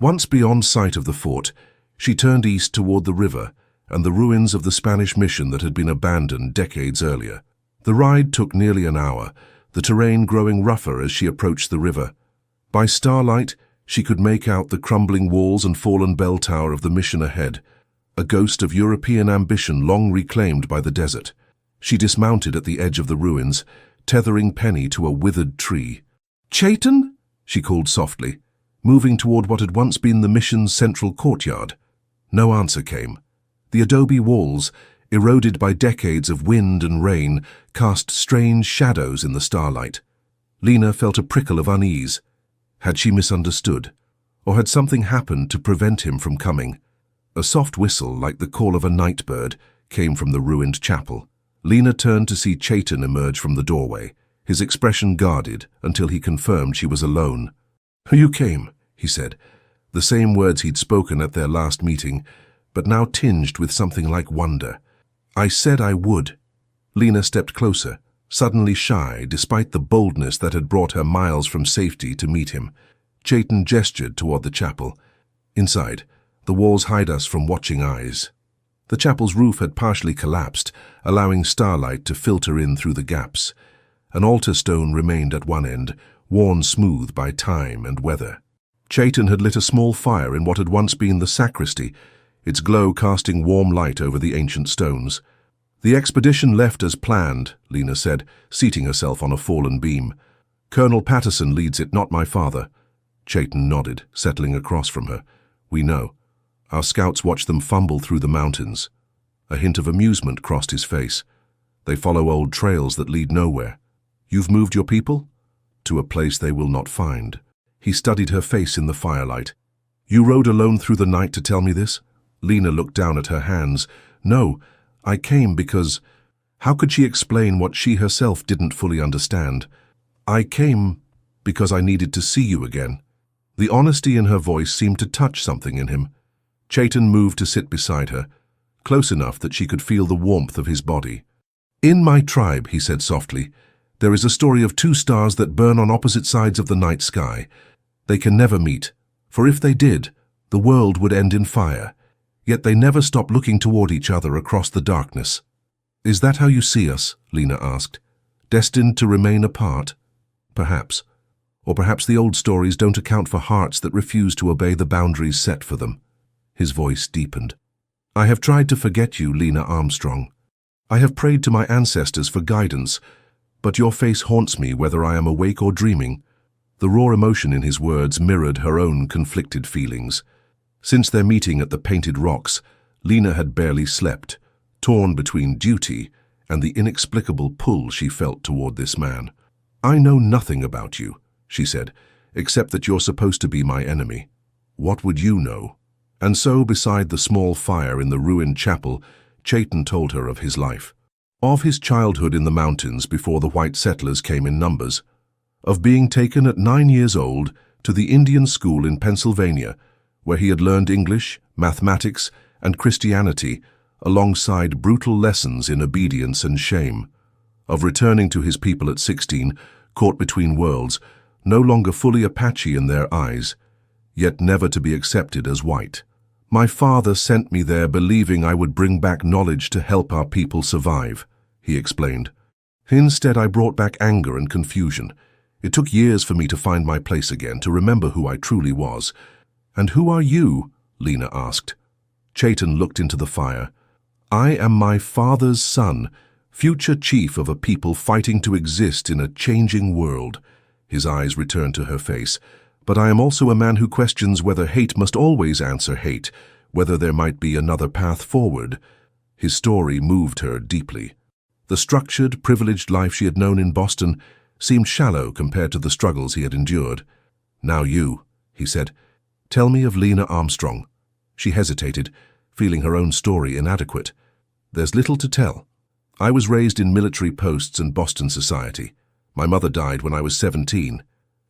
Speaker 1: Once beyond sight of the fort, she turned east toward the river and the ruins of the Spanish mission that had been abandoned decades earlier. The ride took nearly an hour, the terrain growing rougher as she approached the river. By starlight, she could make out the crumbling walls and fallen bell tower of the mission ahead, a ghost of European ambition long reclaimed by the desert. She dismounted at the edge of the ruins, tethering Penny to a withered tree. "Chaitan?" she called softly, moving toward what had once been the mission's central courtyard. No answer came. The adobe walls, eroded by decades of wind and rain, cast strange shadows in the starlight. Lena felt a prickle of unease. Had she misunderstood? Or had something happened to prevent him from coming? A soft whistle, like the call of a night bird, came from the ruined chapel. Lena turned to see Chaitan emerge from the doorway, his expression guarded until he confirmed she was alone. "You came," he said. The same words he'd spoken at their last meeting, but now tinged with something like wonder. "I said I would." Lena stepped closer, suddenly shy despite the boldness that had brought her miles from safety to meet him. Chaitan gestured toward the chapel. Inside, the walls hide us from watching eyes. The chapel's roof had partially collapsed, allowing starlight to filter in through the gaps. An altar stone remained at one end, worn smooth by time and weather. Chaitan had lit a small fire in what had once been the sacristy, its glow casting warm light over the ancient stones. "The expedition left as planned," Lena said, seating herself on a fallen beam. "Colonel Patterson leads it, not my father." Chaitan nodded, settling across from her. "We know. Our scouts watch them fumble through the mountains." A hint of amusement crossed his face. "They follow old trails that lead nowhere. You've moved your people? To a place they will not find." He studied her face in the firelight. "You rode alone through the night to tell me this?" Lena looked down at her hands. "No, I came because—" How could she explain what she herself didn't fully understand? "I came because I needed to see you again." The honesty in her voice seemed to touch something in him. Chaitan moved to sit beside her, close enough that she could feel the warmth of his body. "In my tribe," he said softly, "there is a story of two stars that burn on opposite sides of the night sky. They can never meet, for if they did, the world would end in fire. Yet they never stop looking toward each other across the darkness." "Is that how you see us?" Lena asked. "Destined to remain apart?" "Perhaps. Or perhaps the old stories don't account for hearts that refuse to obey the boundaries set for them." His voice deepened. "I have tried to forget you, Lena Armstrong. I have prayed to my ancestors for guidance, but your face haunts me whether I am awake or dreaming." The raw emotion in his words mirrored her own conflicted feelings. Since their meeting at the Painted Rocks, Lena had barely slept, torn between duty and the inexplicable pull she felt toward this man. "I know nothing about you," she said, "except that you're supposed to be my enemy. What would you know?" And so, beside the small fire in the ruined chapel, Chaitan told her of his life. Of his childhood in the mountains before the white settlers came in numbers. Of being taken at 9 years old to the Indian school in Pennsylvania, where he had learned English, mathematics, and Christianity, alongside brutal lessons in obedience and shame. Of returning to his people at 16, caught between worlds, no longer fully Apache in their eyes, yet never to be accepted as white. "My father sent me there believing I would bring back knowledge to help our people survive," he explained. "Instead, I brought back anger and confusion. It took years for me to find my place again, to remember who I truly was." "And who are you?" Lena asked. Chaitan looked into the fire. "I am my father's son, future chief of a people fighting to exist in a changing world." His eyes returned to her face. "But I am also a man who questions whether hate must always answer hate, whether there might be another path forward." His story moved her deeply. The structured, privileged life she had known in Boston seemed shallow compared to the struggles he had endured. "Now you," he said. "Tell me of Lena Armstrong." She hesitated, feeling her own story inadequate. "There's little to tell. I was raised in military posts and Boston society. My mother died when I was 17.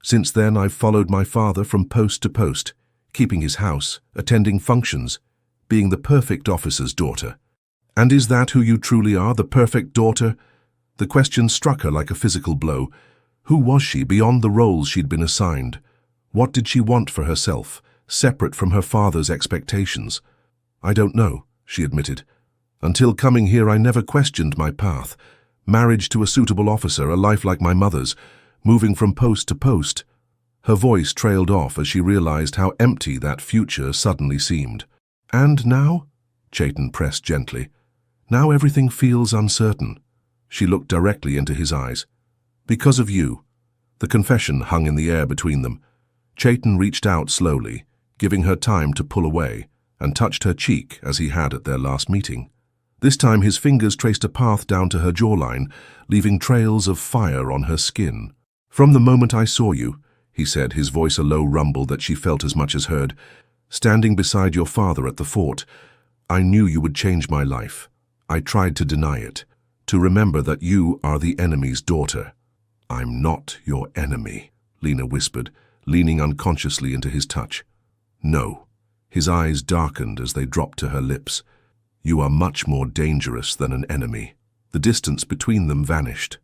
Speaker 1: Since then, I've followed my father from post to post, keeping his house, attending functions, being the perfect officer's daughter." "And is that who you truly are, the perfect daughter?" The question struck her like a physical blow. Who was she beyond the roles she'd been assigned? What did she want for herself, separate from her father's expectations? "I don't know," she admitted. "Until coming here, I never questioned my path. Marriage to a suitable officer, a life like my mother's, moving from post to post." Her voice trailed off as she realized how empty that future suddenly seemed. "And now?" Chaitan pressed gently. "Now everything feels uncertain." She looked directly into his eyes. "Because of you." The confession hung in the air between them. Chaitan reached out slowly, giving her time to pull away, and touched her cheek as he had at their last meeting. This time his fingers traced a path down to her jawline, leaving trails of fire on her skin. "From the moment I saw you," he said, his voice a low rumble that she felt as much as heard, "standing beside your father at the fort, I knew you would change my life. I tried to deny it, to remember that you are the enemy's daughter." "I'm not your enemy," Lena whispered, leaning unconsciously into his touch. No. His eyes darkened as they dropped to her lips. You are much more dangerous than an enemy. The distance between them vanished.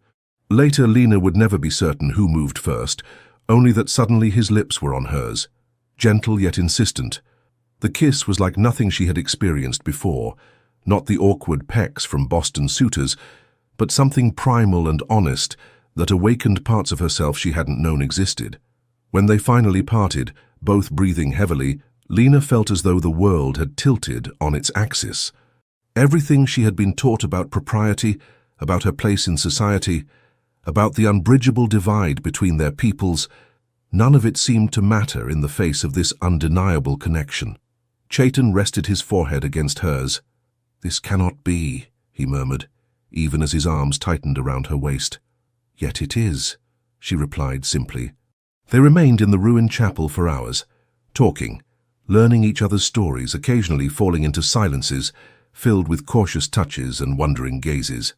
Speaker 1: Later, Lena would never be certain who moved first, only that suddenly his lips were on hers, gentle yet insistent. The kiss was like nothing she had experienced before, not the awkward pecks from Boston suitors, but something primal and honest that awakened parts of herself she hadn't known existed. When they finally parted, both breathing heavily, Lena felt as though the world had tilted on its axis. Everything she had been taught about propriety, about her place in society, about the unbridgeable divide between their peoples, none of it seemed to matter in the face of this undeniable connection. Chaitan rested his forehead against hers. "This cannot be," he murmured, even as his arms tightened around her waist. "Yet it is," she replied simply. They remained in the ruined chapel for hours, talking, learning each other's stories, occasionally falling into silences filled with cautious touches and wondering gazes.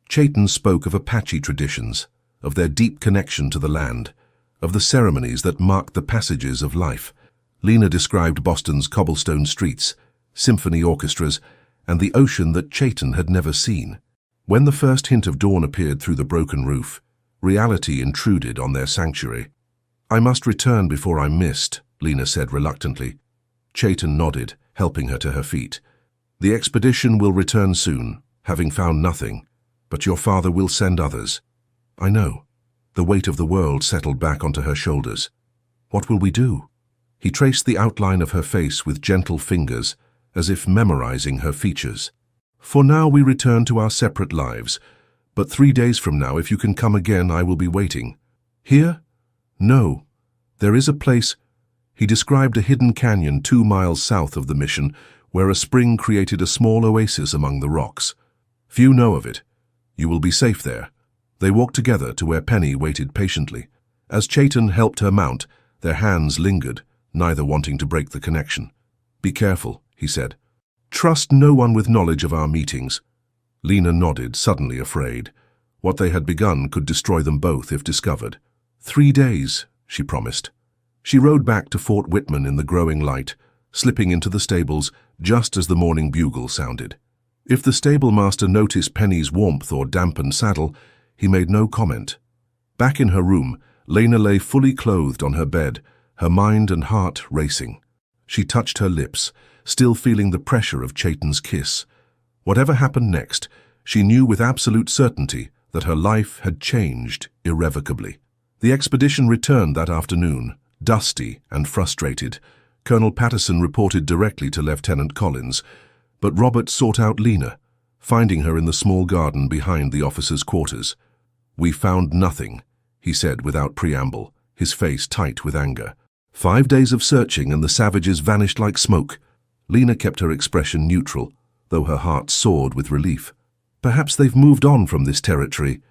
Speaker 1: Chaitan spoke of Apache traditions, of their deep connection to the land, of the ceremonies that marked the passages of life. Lena described Boston's cobblestone streets, symphony orchestras, and the ocean that Chaitan had never seen. When the first hint of dawn appeared through the broken roof, reality intruded on their sanctuary. "I must return before I'm missed," Lena said reluctantly. Chaitan nodded, helping her to her feet. "The expedition will return soon, having found nothing, but your father will send others." "I know." The weight of the world settled back onto her shoulders. "What will we do?" He traced the outline of her face with gentle fingers, as if memorizing her features. "For now we return to our separate lives, but 3 days from now, if you can come again, I will be waiting." "Here?" "No. There is a place—" He described a hidden canyon 2 miles south of the mission, where a spring created a small oasis among the rocks. "Few know of it. You will be safe there." They walked together to where Penny waited patiently. As Chaitan helped her mount, their hands lingered, neither wanting to break the connection. "Be careful," he said. "Trust no one with knowledge of our meetings." Lena nodded, suddenly afraid. What they had begun could destroy them both if discovered. 3 days, she promised. She rode back to Fort Whitman in the growing light, slipping into the stables just as the morning bugle sounded. If the stable master noticed Penny's warmth or dampened saddle, he made no comment. Back in her room, Lena lay fully clothed on her bed, her mind and heart racing. She touched her lips, still feeling the pressure of Chaitan's kiss. Whatever happened next, she knew with absolute certainty that her life had changed irrevocably. The expedition returned that afternoon, dusty and frustrated. Colonel Patterson reported directly to Lieutenant Collins, but Robert sought out Lena, finding her in the small garden behind the officers' quarters. "We found nothing," he said without preamble, his face tight with anger. 5 days of searching and the savages vanished like smoke. Lena kept her expression neutral, though her heart soared with relief. "Perhaps they've moved on from this territory."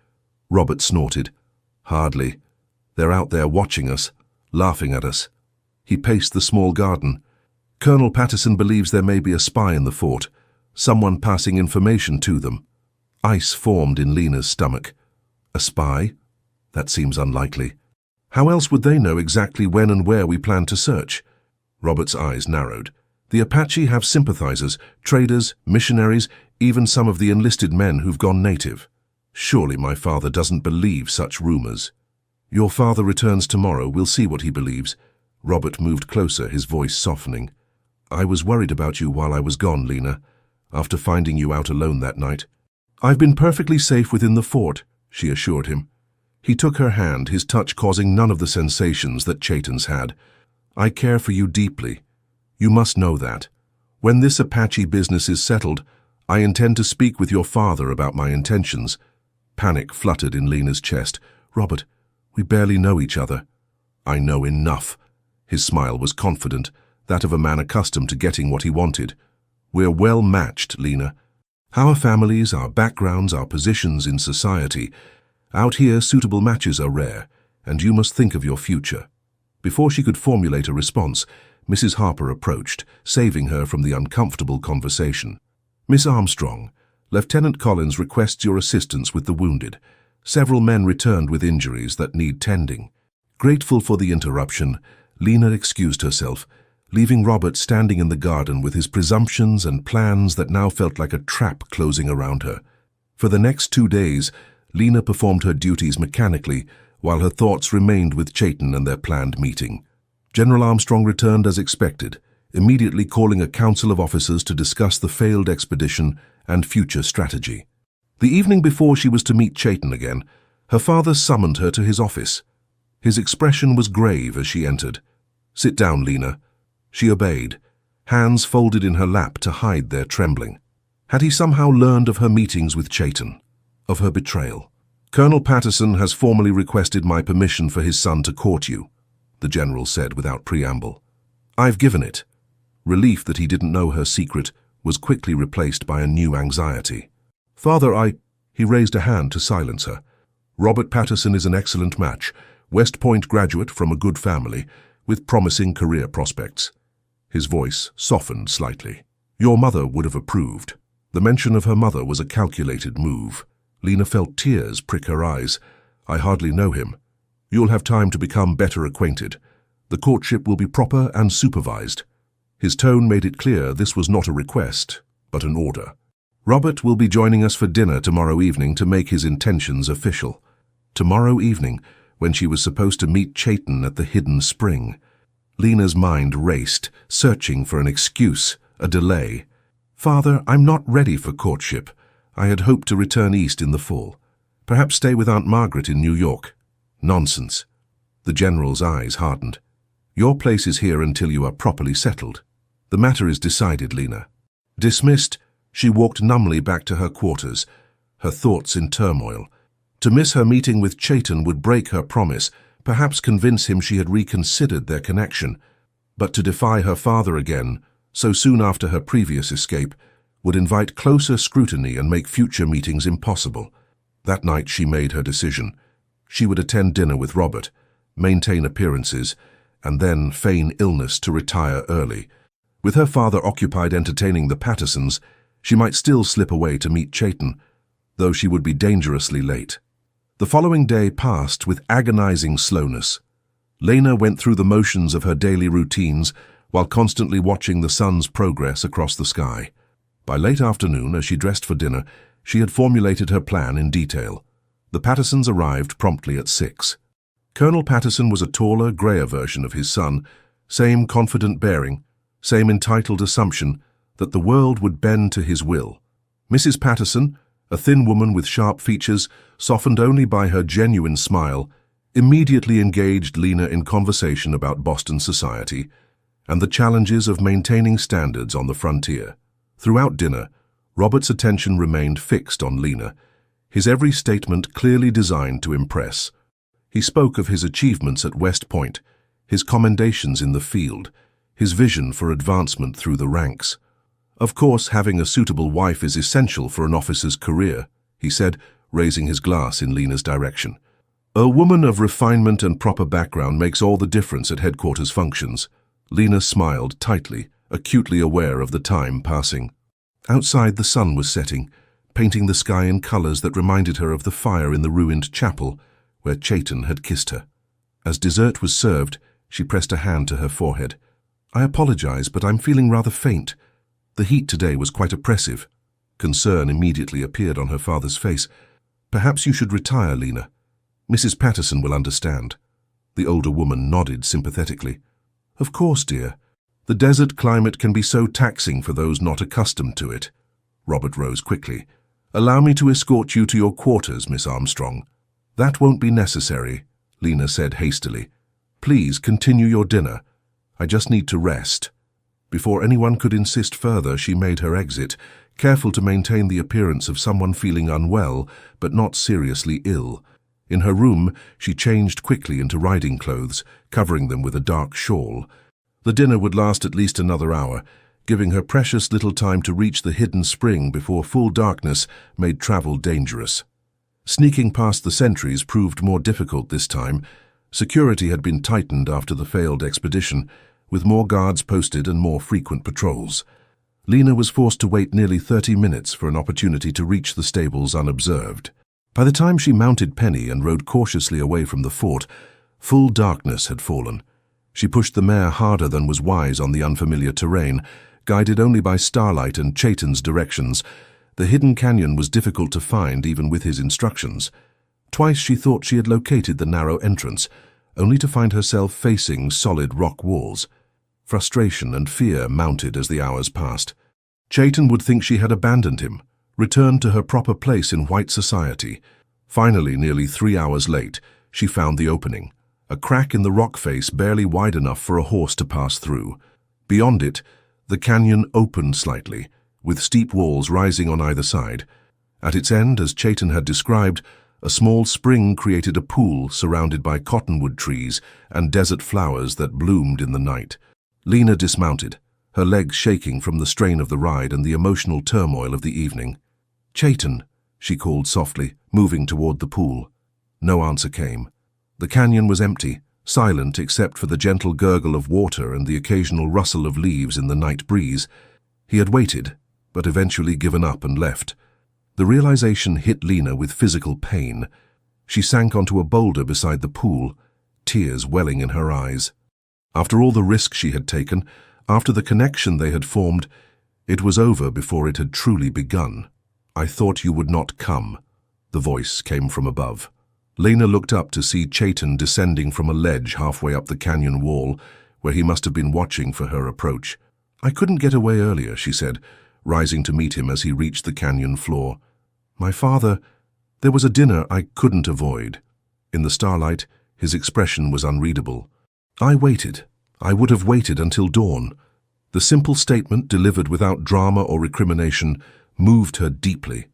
Speaker 1: Robert snorted. "Hardly. They're out there watching us, laughing at us." He paced the small garden. "Colonel Patterson believes there may be a spy in the fort, someone passing information to them." Ice formed in Lena's stomach. "A spy? That seems unlikely. How else would they know exactly when and where we plan to search?" Robert's eyes narrowed. "The Apache have sympathizers, traders, missionaries, even some of the enlisted men who've gone native. Surely my father doesn't believe such rumors." "Your father returns tomorrow. We'll see what he believes." Robert moved closer, his voice softening. "I was worried about you while I was gone, Lena, after finding you out alone that night." "I've been perfectly safe within the fort," she assured him. He took her hand, his touch causing none of the sensations that Chaitan's had. "I care for you deeply. You must know that. When this Apache business is settled, I intend to speak with your father about my intentions." Panic fluttered in Lena's chest. "Robert, we barely know each other." "I know enough." His smile was confident, that of a man accustomed to getting what he wanted. "We're well matched, Lena. Our families, our backgrounds, our positions in society. Out here, suitable matches are rare, and you must think of your future." Before she could formulate a response, Mrs. Harper approached, saving her from the uncomfortable conversation. "Miss Armstrong, Lieutenant Collins requests your assistance with the wounded. Several men returned with injuries that need tending." Grateful for the interruption, Lena excused herself. leaving Robert standing in the garden with his presumptions and plans that now felt like a trap closing around her. For the next 2 days, Lena performed her duties mechanically, while her thoughts remained with Chaitan and their planned meeting. General Armstrong returned as expected, immediately calling a council of officers to discuss the failed expedition and future strategy. The evening before she was to meet Chaitan again, her father summoned her to his office. His expression was grave as she entered. "Sit down, Lena." She obeyed, hands folded in her lap to hide their trembling. Had he somehow learned of her meetings with Chaitan, of her betrayal? "Colonel Patterson has formally requested my permission for his son to court you," the general said without preamble. "I've given it." Relief that he didn't know her secret was quickly replaced by a new anxiety. "Father, He raised a hand to silence her. "Robert Patterson is an excellent match, West Point graduate from a good family, with promising career prospects." His voice softened slightly. "Your mother would have approved." The mention of her mother was a calculated move. Lena felt tears prick her eyes. "I hardly know him." "You'll have time to become better acquainted. The courtship will be proper and supervised." His tone made it clear this was not a request, but an order. "Robert will be joining us for dinner tomorrow evening to make his intentions official." Tomorrow evening, when she was supposed to meet Chaitan at the hidden spring. Lena's mind raced, searching for an excuse, a delay. "Father, I'm not ready for courtship. I had hoped to return east in the fall. Perhaps stay with Aunt Margaret in New York." "Nonsense." The general's eyes hardened. "Your place is here until you are properly settled. The matter is decided, Lena." Dismissed, she walked numbly back to her quarters, her thoughts in turmoil. To miss her meeting with Chaitan would break her promise, perhaps convince him she had reconsidered their connection. But to defy her father again, so soon after her previous escape, would invite closer scrutiny and make future meetings impossible. That night she made her decision. She would attend dinner with Robert, maintain appearances, and then feign illness to retire early. With her father occupied entertaining the Pattersons, she might still slip away to meet Chaitan, though she would be dangerously late. The following day passed with agonizing slowness. Lena went through the motions of her daily routines while constantly watching the sun's progress across the sky. By late afternoon, as she dressed for dinner, she had formulated her plan in detail. The Pattersons arrived promptly at 6. Colonel Patterson was a taller, grayer version of his son, same confident bearing, same entitled assumption that the world would bend to his will. Mrs. Patterson, a thin woman with sharp features, softened only by her genuine smile, immediately engaged Lena in conversation about Boston society and the challenges of maintaining standards on the frontier. Throughout dinner, Robert's attention remained fixed on Lena, his every statement clearly designed to impress. He spoke of his achievements at West Point, his commendations in the field, his vision for advancement through the ranks. "Of course, having a suitable wife is essential for an officer's career," he said, raising his glass in Lena's direction. "A woman of refinement and proper background makes all the difference at headquarters functions." Lena smiled tightly, acutely aware of the time passing. Outside, the sun was setting, painting the sky in colors that reminded her of the fire in the ruined chapel where Chaitan had kissed her. As dessert was served, she pressed a hand to her forehead. "I apologize, but I'm feeling rather faint. The heat today was quite oppressive." Concern immediately appeared on her father's face. "Perhaps you should retire, Lena. Mrs. Patterson will understand." The older woman nodded sympathetically. "Of course, dear. The desert climate can be so taxing for those not accustomed to it." Robert rose quickly. "Allow me to escort you to your quarters, Miss Armstrong." "That won't be necessary," Lena said hastily. "Please continue your dinner. I just need to rest." Before anyone could insist further, she made her exit, careful to maintain the appearance of someone feeling unwell but not seriously ill. In her room, she changed quickly into riding clothes, covering them with a dark shawl. The dinner would last at least another hour, giving her precious little time to reach the hidden spring before full darkness made travel dangerous. Sneaking past the sentries proved more difficult this time. Security had been tightened after the failed expedition, with more guards posted and more frequent patrols. Lena was forced to wait nearly 30 minutes for an opportunity to reach the stables unobserved. By the time she mounted Penny and rode cautiously away from the fort, full darkness had fallen. She pushed the mare harder than was wise on the unfamiliar terrain, guided only by starlight and Chaitan's directions. The hidden canyon was difficult to find even with his instructions. Twice she thought she had located the narrow entrance, only to find herself facing solid rock walls. Frustration and fear mounted as the hours passed. Chaitan would think she had abandoned him, returned to her proper place in white society. Finally, nearly 3 hours late, she found the opening, a crack in the rock face barely wide enough for a horse to pass through. Beyond it, the canyon opened slightly, with steep walls rising on either side. At its end, as Chaitan had described, a small spring created a pool surrounded by cottonwood trees and desert flowers that bloomed in the night. Lena dismounted, her legs shaking from the strain of the ride and the emotional turmoil of the evening. "Chaitan," she called softly, moving toward the pool. No answer came. The canyon was empty, silent except for the gentle gurgle of water and the occasional rustle of leaves in the night breeze. He had waited, but eventually given up and left. The realization hit Lena with physical pain. She sank onto a boulder beside the pool, tears welling in her eyes. After all the risk she had taken, after the connection they had formed, it was over before it had truly begun. "I thought you would not come," the voice came from above. Lena looked up to see Chaitan descending from a ledge halfway up the canyon wall, where he must have been watching for her approach. "I couldn't get away earlier," she said, rising to meet him as he reached the canyon floor. "My father, there was a dinner I couldn't avoid." In the starlight, his expression was unreadable. "I waited. I would have waited until dawn." The simple statement, delivered without drama or recrimination, moved her deeply.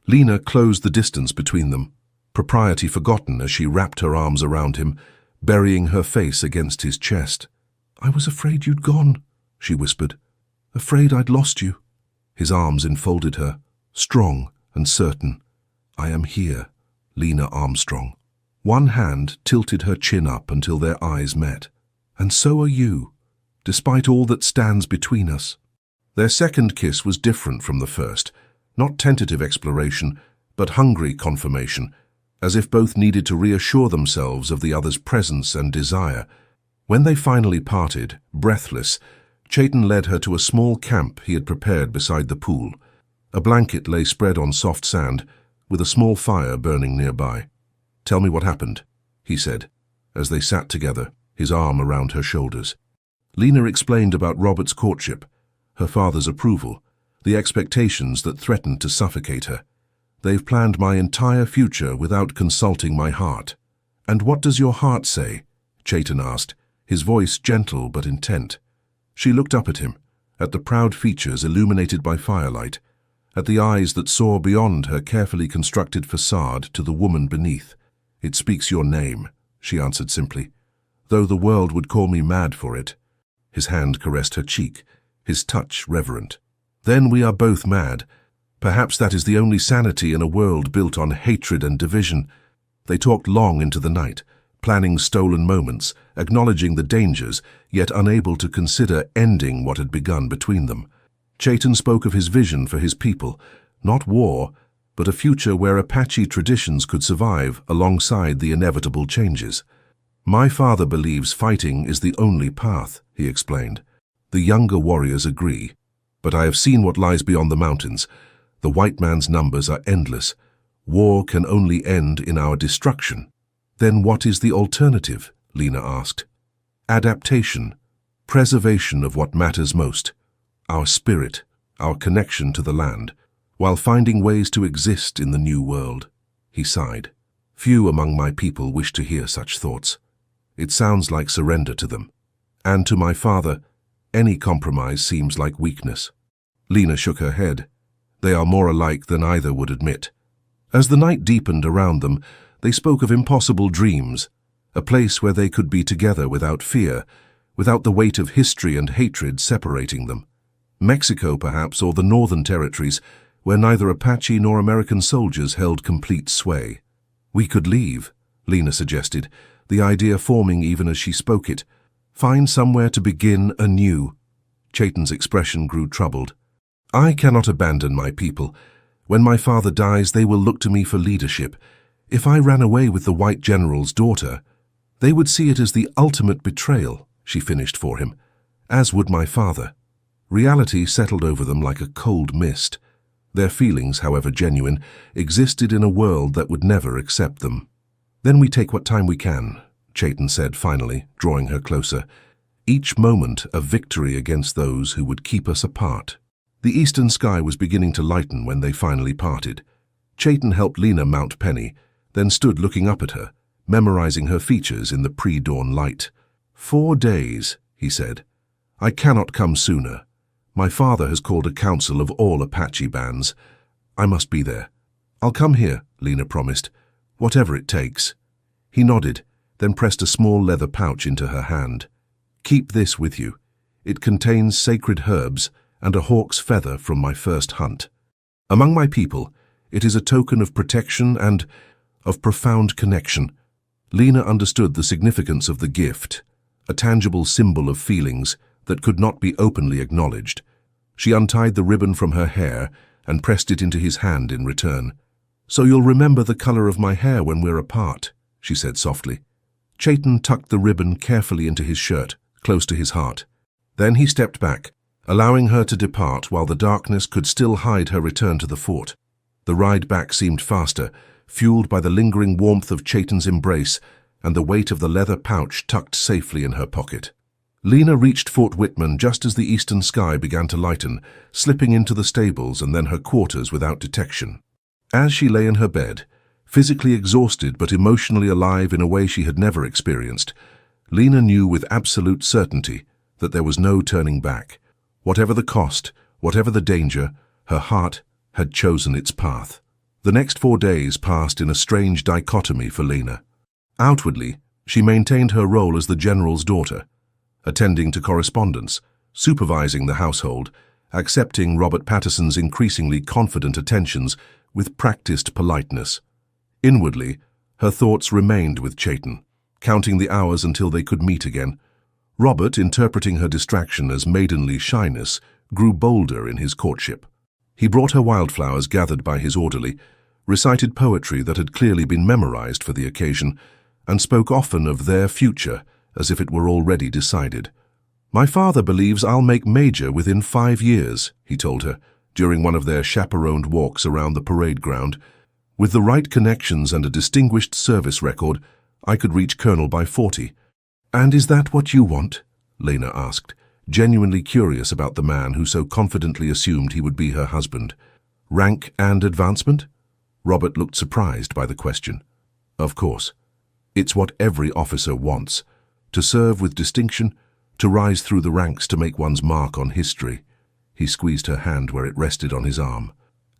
Speaker 1: Lena closed the distance between them, propriety forgotten as she wrapped her arms around him, burying her face against his chest. "I was afraid you'd gone," she whispered. "Afraid I'd lost you." His arms enfolded her, strong and certain. "I am here, Lena Armstrong." One hand tilted her chin up until their eyes met. "And so are you, despite all that stands between us." Their second kiss was different from the first, not tentative exploration, but hungry confirmation, as if both needed to reassure themselves of the other's presence and desire. When they finally parted, breathless, Chaitan led her to a small camp he had prepared beside the pool. A blanket lay spread on soft sand, with a small fire burning nearby. "Tell me what happened," he said, as they sat together, his arm around her shoulders. Lena explained about Robert's courtship, her father's approval, the expectations that threatened to suffocate her. "They've planned my entire future without consulting my heart." "And what does your heart say?" Chaitan asked, his voice gentle but intent. She looked up at him, at the proud features illuminated by firelight, at the eyes that saw beyond her carefully constructed facade to the woman beneath. "It speaks your name," she answered simply, "though the world would call me mad for it." His hand caressed her cheek, his touch reverent. "Then we are both mad. Perhaps that is the only sanity in a world built on hatred and division." They talked long into the night, planning stolen moments, acknowledging the dangers, yet unable to consider ending what had begun between them. Chaitan spoke of his vision for his people, not war, but a future where Apache traditions could survive alongside the inevitable changes. "My father believes fighting is the only path," he explained. "The younger warriors agree, but I have seen what lies beyond the mountains. The white man's numbers are endless. War can only end in our destruction." "Then what is the alternative?" Lena asked. "Adaptation, preservation of what matters most, our spirit, our connection to the land, while finding ways to exist in the new world." He sighed. "Few among my people wish to hear such thoughts. It sounds like surrender to them. And to my father, any compromise seems like weakness." Lena shook her head. "They are more alike than either would admit." As the night deepened around them, they spoke of impossible dreams, a place where they could be together without fear, without the weight of history and hatred separating them. Mexico, perhaps, or the Northern Territories, where neither Apache nor American soldiers held complete sway. "We could leave," Lena suggested, the idea forming even as she spoke it. "Find somewhere to begin anew." Chaitan's expression grew troubled. "I cannot abandon my people. When my father dies, they will look to me for leadership. If I ran away with the white general's daughter, they would see it as the ultimate betrayal," she finished for him, as would my father. Reality settled over them like a cold mist. Their feelings, however genuine, existed in a world that would never accept them. Then we take what time we can, Chaitan said finally, drawing her closer. Each moment a victory against those who would keep us apart. The eastern sky was beginning to lighten when they finally parted. Chaitan helped Lena mount Penny, then stood looking up at her, memorizing her features in the pre-dawn light. 4 days, he said. I cannot come sooner. My father has called a council of all Apache bands. I must be there. I'll come here, Lena promised, whatever it takes. He nodded, then pressed a small leather pouch into her hand. Keep this with you. It contains sacred herbs and a hawk's feather from my first hunt. Among my people, it is a token of protection and of profound connection. Lena understood the significance of the gift, a tangible symbol of feelings that could not be openly acknowledged. She untied the ribbon from her hair and pressed it into his hand in return. So you'll remember the color of my hair when we're apart, she said softly. Chaitan tucked the ribbon carefully into his shirt, close to his heart. Then he stepped back, allowing her to depart while the darkness could still hide her return to the fort. The ride back seemed faster, fueled by the lingering warmth of Chaitan's embrace and the weight of the leather pouch tucked safely in her pocket. Lena reached Fort Whitman just as the eastern sky began to lighten, slipping into the stables and then her quarters without detection. As she lay in her bed, physically exhausted but emotionally alive in a way she had never experienced, Lena knew with absolute certainty that there was no turning back. Whatever the cost, whatever the danger, her heart had chosen its path. The next 4 days passed in a strange dichotomy for Lena. Outwardly, she maintained her role as the general's daughter, attending to correspondence, supervising the household, accepting Robert Patterson's increasingly confident attentions with practiced politeness. Inwardly, her thoughts remained with Chaitan, counting the hours until they could meet again. Robert, interpreting her distraction as maidenly shyness, grew bolder in his courtship. He brought her wildflowers gathered by his orderly, recited poetry that had clearly been memorized for the occasion, and spoke often of their future as if it were already decided. My father believes I'll make major within 5 years, he told her, during one of their chaperoned walks around the parade ground. With the right connections and a distinguished service record, I could reach colonel by 40. And is that what you want? Lena asked, genuinely curious about the man who so confidently assumed he would be her husband. Rank and advancement? Robert looked surprised by the question. Of course. It's what every officer wants. To serve with distinction, to rise through the ranks to make one's mark on history. He squeezed her hand where it rested on his arm.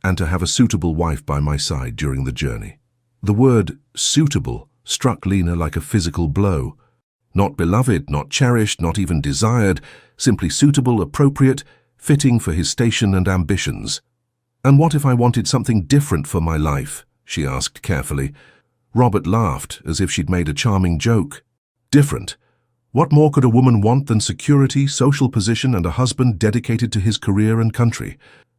Speaker 1: And to have a suitable wife by my side during the journey. The word suitable struck Lena like a physical blow. Not beloved, not cherished, not even desired, simply suitable, appropriate, fitting for his station and ambitions. And what if I wanted something different for my life? She asked carefully. Robert laughed as if she'd made a charming joke. Different? What more could a woman want than security, social position, and a husband dedicated to his career and country?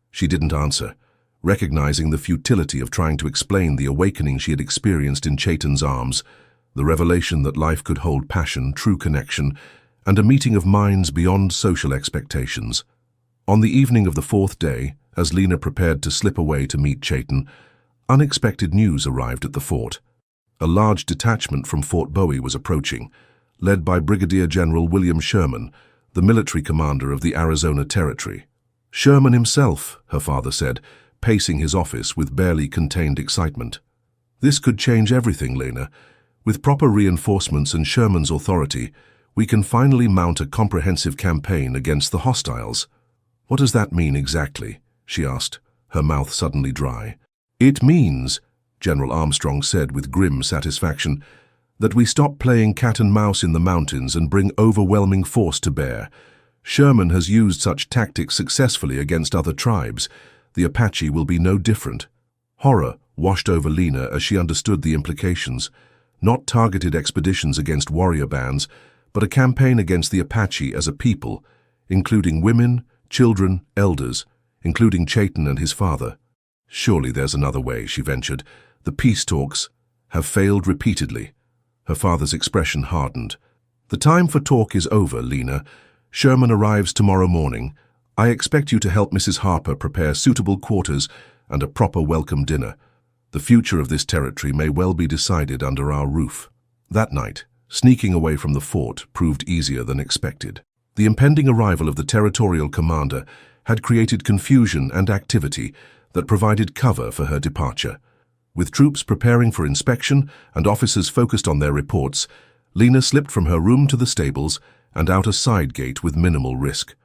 Speaker 1: She didn't answer, recognizing the futility of trying to explain the awakening she had experienced in Chaitan's arms, the revelation that life could hold passion, true connection, and a meeting of minds beyond social expectations. On the evening of the 4th day, as Lena prepared to slip away to meet Chaitan, unexpected news arrived at the fort. A large detachment from Fort Bowie was approaching, led by Brigadier General William Sherman, the military commander of the Arizona Territory. Sherman himself, her father said, pacing his office with barely contained excitement. This could change everything, Lena. With proper reinforcements and Sherman's authority, we can finally mount a comprehensive campaign against the hostiles. What does that mean exactly? She asked, her mouth suddenly dry. It means, General Armstrong said with grim satisfaction, that we stop playing cat and mouse in the mountains and bring overwhelming force to bear. Sherman has used such tactics successfully against other tribes. The Apache will be no different. Horror washed over Lena as she understood the implications. Not targeted expeditions against warrior bands, but a campaign against the Apache as a people, including women, children, elders, including Chaitan and his father. Surely there's another way, she ventured. The peace talks have failed repeatedly. Her father's expression hardened. The time for talk is over, Lena. Sherman arrives tomorrow morning. I expect you to help Mrs. Harper prepare suitable quarters and a proper welcome dinner. The future of this territory may well be decided under our roof. That night, sneaking away from the fort proved easier than expected. The impending arrival of the territorial commander had created confusion and activity that provided cover for her departure. With troops preparing for inspection and officers focused on their reports, Lena slipped from her room to the stables and out a side gate with minimal risk.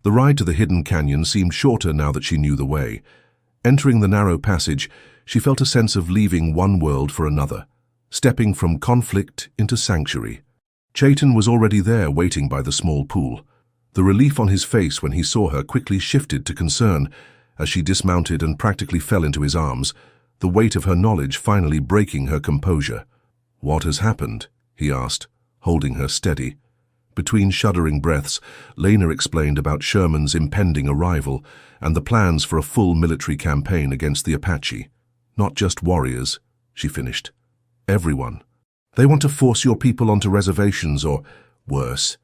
Speaker 1: The ride to the hidden canyon seemed shorter now that she knew the way. Entering the narrow passage, she felt a sense of leaving one world for another, stepping from conflict into sanctuary. Chaitan was already there waiting by the small pool. The relief on his face when he saw her quickly shifted to concern as she dismounted and practically fell into his arms, the weight of her knowledge finally breaking her composure. "What has happened?" he asked, holding her steady. Between shuddering breaths, Lena explained about Sherman's impending arrival and the plans for a full military campaign against the Apache. "Not just warriors," she finished. "Everyone. They want to force your people onto reservations or worse."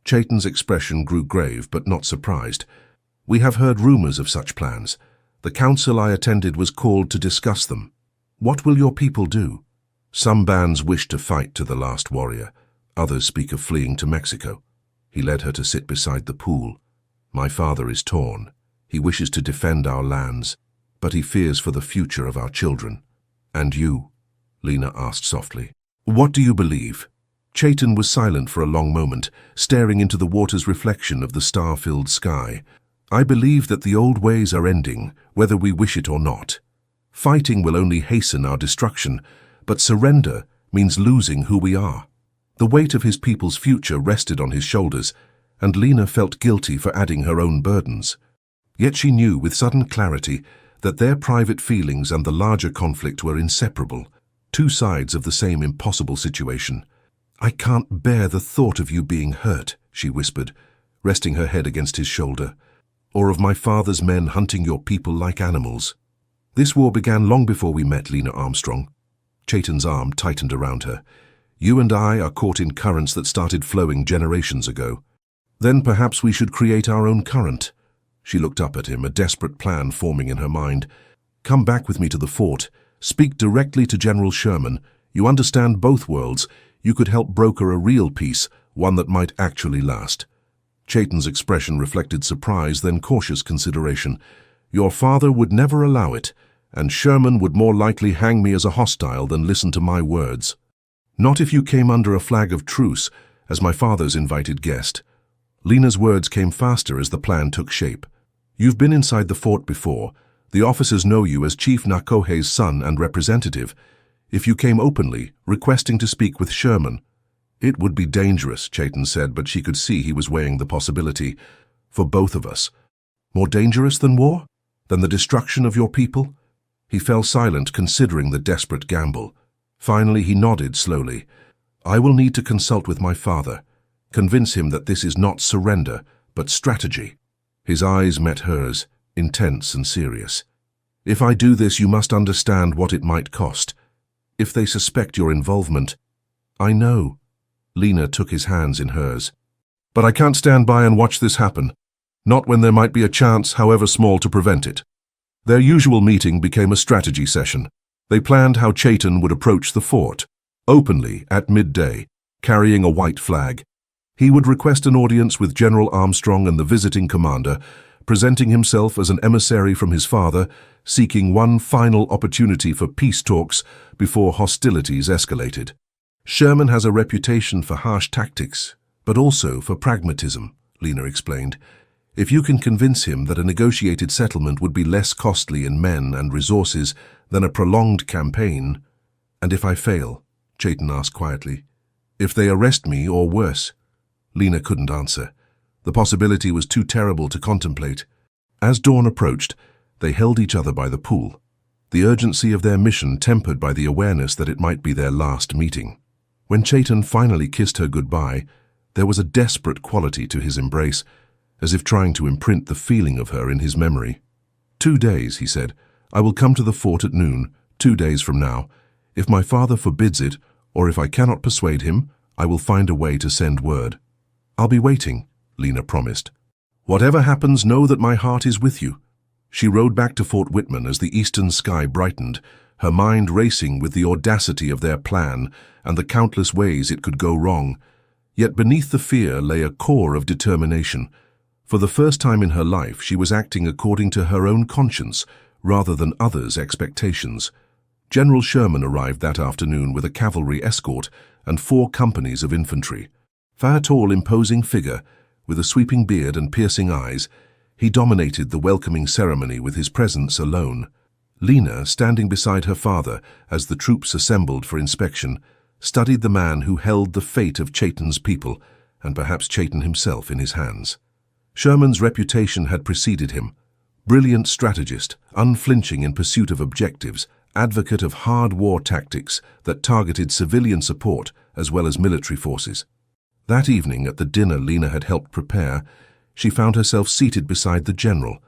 Speaker 1: Chaitan's expression grew grave but not surprised. "We have heard rumors of such plans. The council I attended was called to discuss them. What will your people do? Some bands wish to fight to the last warrior. Others speak of fleeing to Mexico." He led her to sit beside the pool. "My father is torn. He wishes to defend our lands, but he fears for the future of our children." "And you?" Lena asked softly. "What do you believe?" Chaitan was silent for a long moment, staring into the water's reflection of the star-filled sky. "I believe that the old ways are ending, whether we wish it or not. Fighting will only hasten our destruction, but surrender means losing who we are." The weight of his people's future rested on his shoulders, and Lena felt guilty for adding her own burdens. Yet she knew with sudden clarity that their private feelings and the larger conflict were inseparable, two sides of the same impossible situation. "I can't bear the thought of you being hurt," she whispered, resting her head against his shoulder, "or of my father's men hunting your people like animals." "This war began long before we met, Lena Armstrong." Chaitan's arm tightened around her. "You and I are caught in currents that started flowing generations ago. Then perhaps we should create our own current." She looked up at him, a desperate plan forming in her mind. "Come back with me to the fort. Speak directly to General Sherman. You understand both worlds. You could help broker a real peace, one that might actually last." Chaitan's expression reflected surprise, then cautious consideration. "Your father would never allow it, and Sherman would more likely hang me as a hostile than listen to my words." "Not if you came under a flag of truce, as my father's invited guest." Lena's words came faster as the plan took shape. "You've been inside the fort before. The officers know you as Chief Nakohe's son and representative. If you came openly, requesting to speak with Sherman—" "It would be dangerous," Chaitan said, but she could see he was weighing the possibility. "For both of us." "More dangerous than war? Than the destruction of your people?" He fell silent, considering the desperate gamble. Finally, he nodded slowly. "I will need to consult with my father. Convince him that this is not surrender, but strategy." His eyes met hers, intense and serious. "If I do this, you must understand what it might cost. If they suspect your involvement—" "I know." Lena took his hands in hers. "But I can't stand by and watch this happen. Not when there might be a chance, however small, to prevent it." Their usual meeting became a strategy session. They planned how Chaitan would approach the fort, openly at midday, carrying a white flag. He would request an audience with General Armstrong and the visiting commander, presenting himself as an emissary from his father, seeking one final opportunity for peace talks before hostilities escalated. "Sherman has a reputation for harsh tactics, but also for pragmatism," Lena explained. "If you can convince him that a negotiated settlement would be less costly in men and resources than a prolonged campaign—" "And if I fail?" Chaitan asked quietly. "If they arrest me or worse?" Lena couldn't answer. The possibility was too terrible to contemplate. As dawn approached, they held each other by the pool, the urgency of their mission tempered by the awareness that it might be their last meeting. When Chaitan finally kissed her goodbye, there was a desperate quality to his embrace, as if trying to imprint the feeling of her in his memory. 2 days, he said. "I will come to the fort at noon, 2 days from now. If my father forbids it, or if I cannot persuade him, I will find a way to send word. I'll be waiting, Lena promised. Whatever happens, know that my heart is with you. She rode back to Fort Whitman as the eastern sky brightened, her mind racing with the audacity of their plan and the countless ways it could go wrong. Yet beneath the fear lay a core of determination. For the first time in her life, she was acting according to her own conscience rather than others' expectations. General Sherman arrived that afternoon with a cavalry escort and 4 companies of infantry. A tall, imposing figure, with a sweeping beard and piercing eyes, he dominated the welcoming ceremony with his presence alone. Lena, standing beside her father as the troops assembled for inspection, studied the man who held the fate of Chaitan's people, and perhaps Chaitan himself, in his hands. Sherman's reputation had preceded him. Brilliant strategist, unflinching in pursuit of objectives, advocate of hard war tactics that targeted civilian support as well as military forces. That evening, at the dinner Lena had helped prepare, she found herself seated beside the general,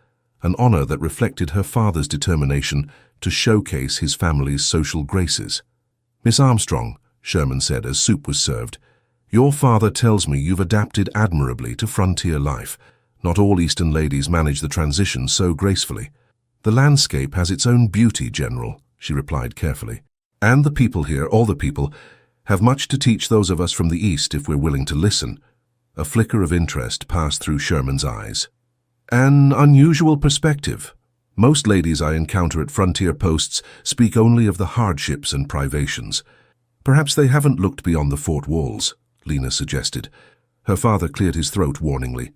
Speaker 1: an honor that reflected her father's determination to showcase his family's social graces. "Miss Armstrong," Sherman said as soup was served, "your father tells me you've adapted admirably to frontier life. Not all Eastern ladies manage the transition so gracefully." "The landscape has its own beauty, General," she replied carefully. "And the people here, all the people, have much to teach those of us from the East if we're willing to listen." A flicker of interest passed through Sherman's eyes. "An unusual perspective. Most ladies I encounter at frontier posts speak only of the hardships and privations. Perhaps they haven't looked beyond the fort walls," Lena suggested. Her father cleared his throat warningly.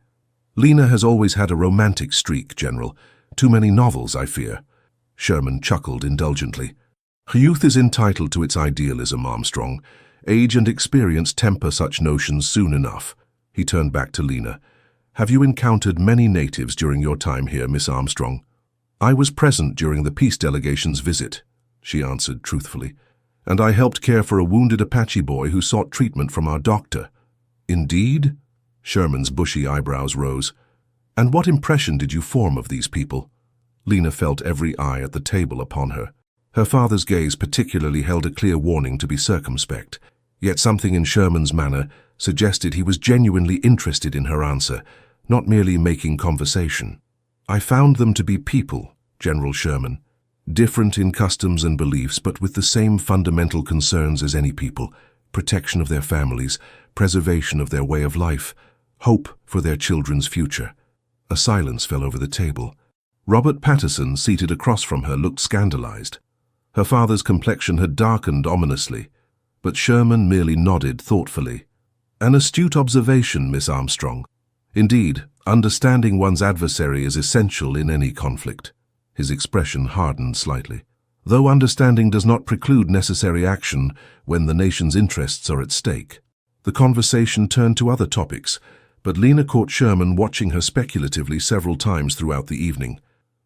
Speaker 1: "Lena has always had a romantic streak, General. Too many novels, I fear." Sherman chuckled indulgently. "Youth is entitled to its idealism, Armstrong. Age and experience temper such notions soon enough." He turned back to Lena. "Have you encountered many natives during your time here, Miss Armstrong?" "I was present during the peace delegation's visit," she answered truthfully, "and I helped care for a wounded Apache boy who sought treatment from our doctor." "Indeed?" Sherman's bushy eyebrows rose. "And what impression did you form of these people?" Lena felt every eye at the table upon her. Her father's gaze particularly held a clear warning to be circumspect, yet something in Sherman's manner suggested he was genuinely interested in her answer, not merely making conversation. "I found them to be people, General Sherman, different in customs and beliefs, but with the same fundamental concerns as any people: protection of their families, preservation of their way of life, hope for their children's future." A silence fell over the table. Robert Patterson, seated across from her, looked scandalized. Her father's complexion had darkened ominously, but Sherman merely nodded thoughtfully. "An astute observation, Miss Armstrong. Indeed, understanding one's adversary is essential in any conflict." His expression hardened slightly. "Though understanding does not preclude necessary action when the nation's interests are at stake." The conversation turned to other topics, but Lena caught Sherman watching her speculatively several times throughout the evening.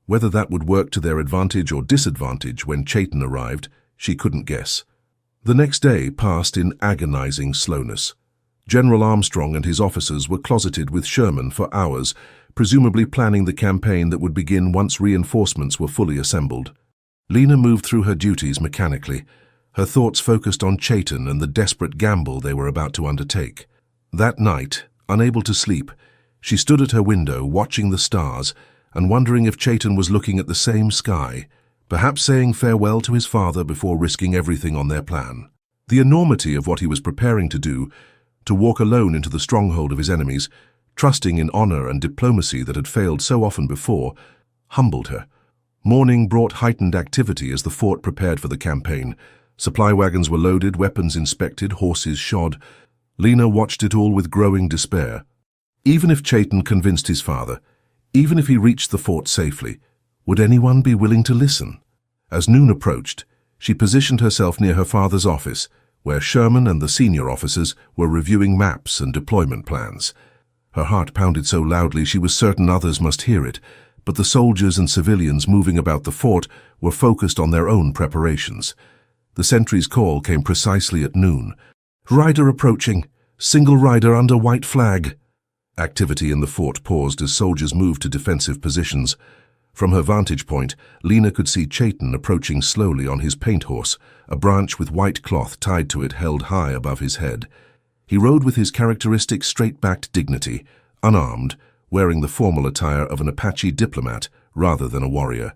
Speaker 1: Whether that would work to their advantage or disadvantage when Chaitan arrived, she couldn't guess. The next day passed in agonizing slowness. General Armstrong and his officers were closeted with Sherman for hours, presumably planning the campaign that would begin once reinforcements were fully assembled. Lena moved through her duties mechanically, her thoughts focused on Chaitan and the desperate gamble they were about to undertake. That night, unable to sleep, she stood at her window watching the stars and wondering if Chaitan was looking at the same sky, perhaps saying farewell to his father before risking everything on their plan. The enormity of what he was preparing to do, to walk alone into the stronghold of his enemies, trusting in honor and diplomacy that had failed so often before, humbled her. Morning brought heightened activity as the fort prepared for the campaign. Supply wagons were loaded, weapons inspected, horses shod. Lena watched it all with growing despair. Even if Chaitan convinced his father, even if he reached the fort safely, would anyone be willing to listen? As noon approached, she positioned herself near her father's office, where Sherman and the senior officers were reviewing maps and deployment plans. Her heart pounded so loudly she was certain others must hear it, but the soldiers and civilians moving about the fort were focused on their own preparations. The sentry's call came precisely at noon. "Rider approaching. Single rider under white flag." Activity in the fort paused as soldiers moved to defensive positions. From her vantage point, Lena could see Chaitan approaching slowly on his paint horse, a branch with white cloth tied to it held high above his head. He rode with his characteristic straight-backed dignity, unarmed, wearing the formal attire of an Apache diplomat rather than a warrior.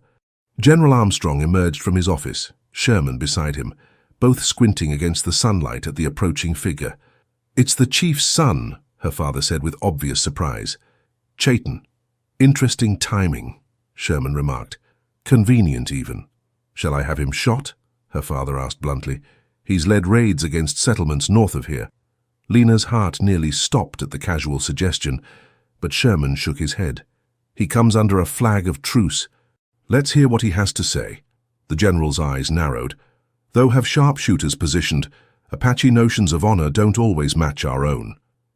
Speaker 1: General Armstrong emerged from his office, Sherman beside him, both squinting against the sunlight at the approaching figure. "It's the chief's son," her father said with obvious surprise. "Chaitan. Interesting timing," Sherman remarked. "Convenient, even." "Shall I have him shot?" her father asked bluntly. "He's led raids against settlements north of here." Lena's heart nearly stopped at the casual suggestion, but Sherman shook his head. "He comes under a flag of truce. Let's hear what he has to say." The general's eyes narrowed. "Though have sharpshooters positioned, Apache notions of honor don't always match our own."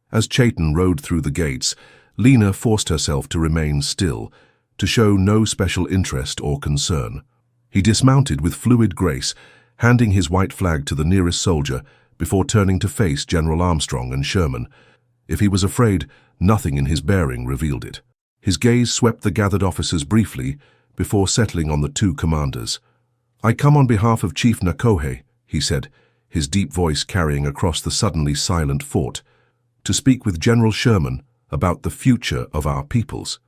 Speaker 1: As Chaitan rode through the gates, Lena forced herself to remain still, to show no special interest or concern. He dismounted with fluid grace, handing his white flag to the nearest soldier before turning to face General Armstrong and Sherman. If he was afraid, nothing in his bearing revealed it. His gaze swept the gathered officers briefly before settling on the two commanders. "I come on behalf of Chief Nakohe," he said, his deep voice carrying across the suddenly silent fort, "to speak with General Sherman about the future of our peoples."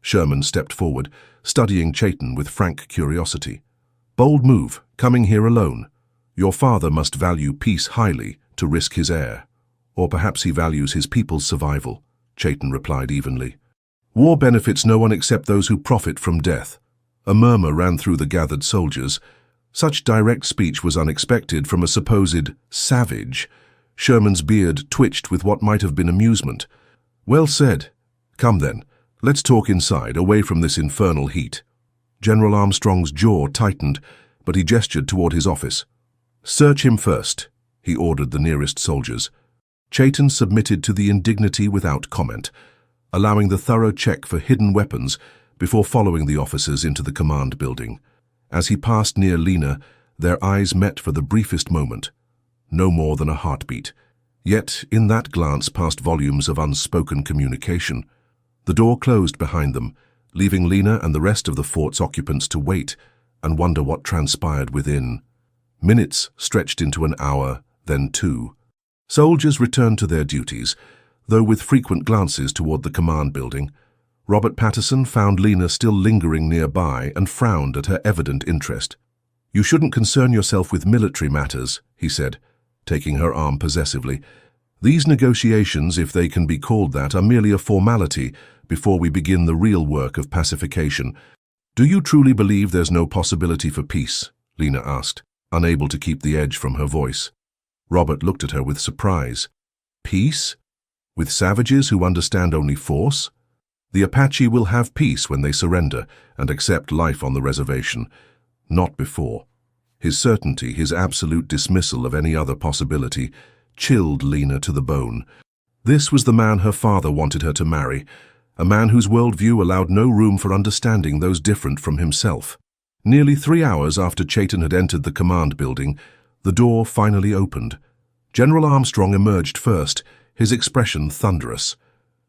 Speaker 1: Sherman stepped forward, studying Chaitan with frank curiosity. "Bold move, coming here alone. Your father must value peace highly to risk his heir. Or perhaps he values his people's survival," Chaitan replied evenly. "War benefits no one except those who profit from death." A murmur ran through the gathered soldiers. Such direct speech was unexpected from a supposed savage. Sherman's beard twitched with what might have been amusement. "Well said. Come then, let's talk inside, away from this infernal heat." General Armstrong's jaw tightened, but he gestured toward his office. "Search him first," he ordered the nearest soldiers. Chaitan submitted to the indignity without comment, allowing the thorough check for hidden weapons before following the officers into the command building. As he passed near Lena, their eyes met for the briefest moment. No more than a heartbeat. Yet in that glance passed volumes of unspoken communication. The door closed behind them, leaving Lena and the rest of the fort's occupants to wait and wonder what transpired within. Minutes stretched into an hour, then two. Soldiers returned to their duties, though with frequent glances toward the command building. Robert Patterson found Lena still lingering nearby and frowned at her evident interest. "You shouldn't concern yourself with military matters," he said, taking her arm possessively. "These negotiations, if they can be called that, are merely a formality before we begin the real work of pacification." "Do you truly believe there's no possibility for peace?" Lena asked, unable to keep the edge from her voice. Robert looked at her with surprise. "Peace? With savages who understand only force? The Apache will have peace when they surrender and accept life on the reservation. Not before." His certainty, his absolute dismissal of any other possibility, chilled Lena to the bone. This was the man her father wanted her to marry, a man whose worldview allowed no room for understanding those different from himself. Nearly 3 hours after Chaitan had entered the command building, the door finally opened. General Armstrong emerged first, his expression thunderous.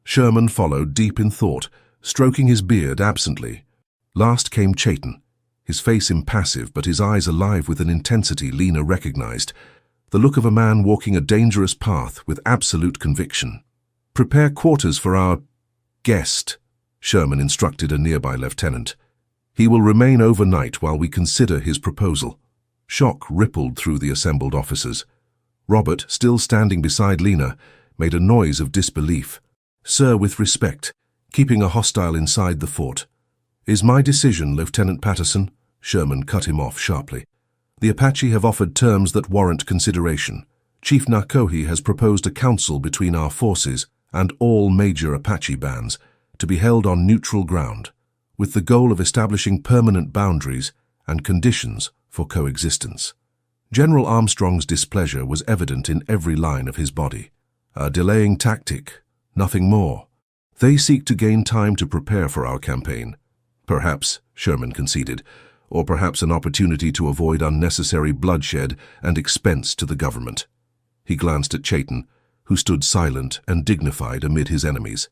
Speaker 1: Sherman followed, deep in thought, stroking his beard absently. Last came Chaitan, his face impassive but his eyes alive with an intensity Lena recognized, the look of a man walking a dangerous path with absolute conviction. "Prepare quarters for our guest," Sherman instructed a nearby lieutenant. "He will remain overnight while we consider his proposal." Shock rippled through the assembled officers. Robert, still standing beside Lena, made a noise of disbelief. "Sir, with respect, keeping a hostile inside the fort." "Is my decision, Lieutenant Patterson," Sherman cut him off sharply. "The Apache have offered terms that warrant consideration. Chief Nakohe has proposed a council between our forces and all major Apache bands to be held on neutral ground, with the goal of establishing permanent boundaries and conditions for coexistence." General Armstrong's displeasure was evident in every line of his body. "A delaying tactic, nothing more. They seek to gain time to prepare for our campaign. Perhaps," Sherman conceded, "or perhaps an opportunity to avoid unnecessary bloodshed and expense to the government." He glanced at Chaitan, who stood silent and dignified amid his enemies.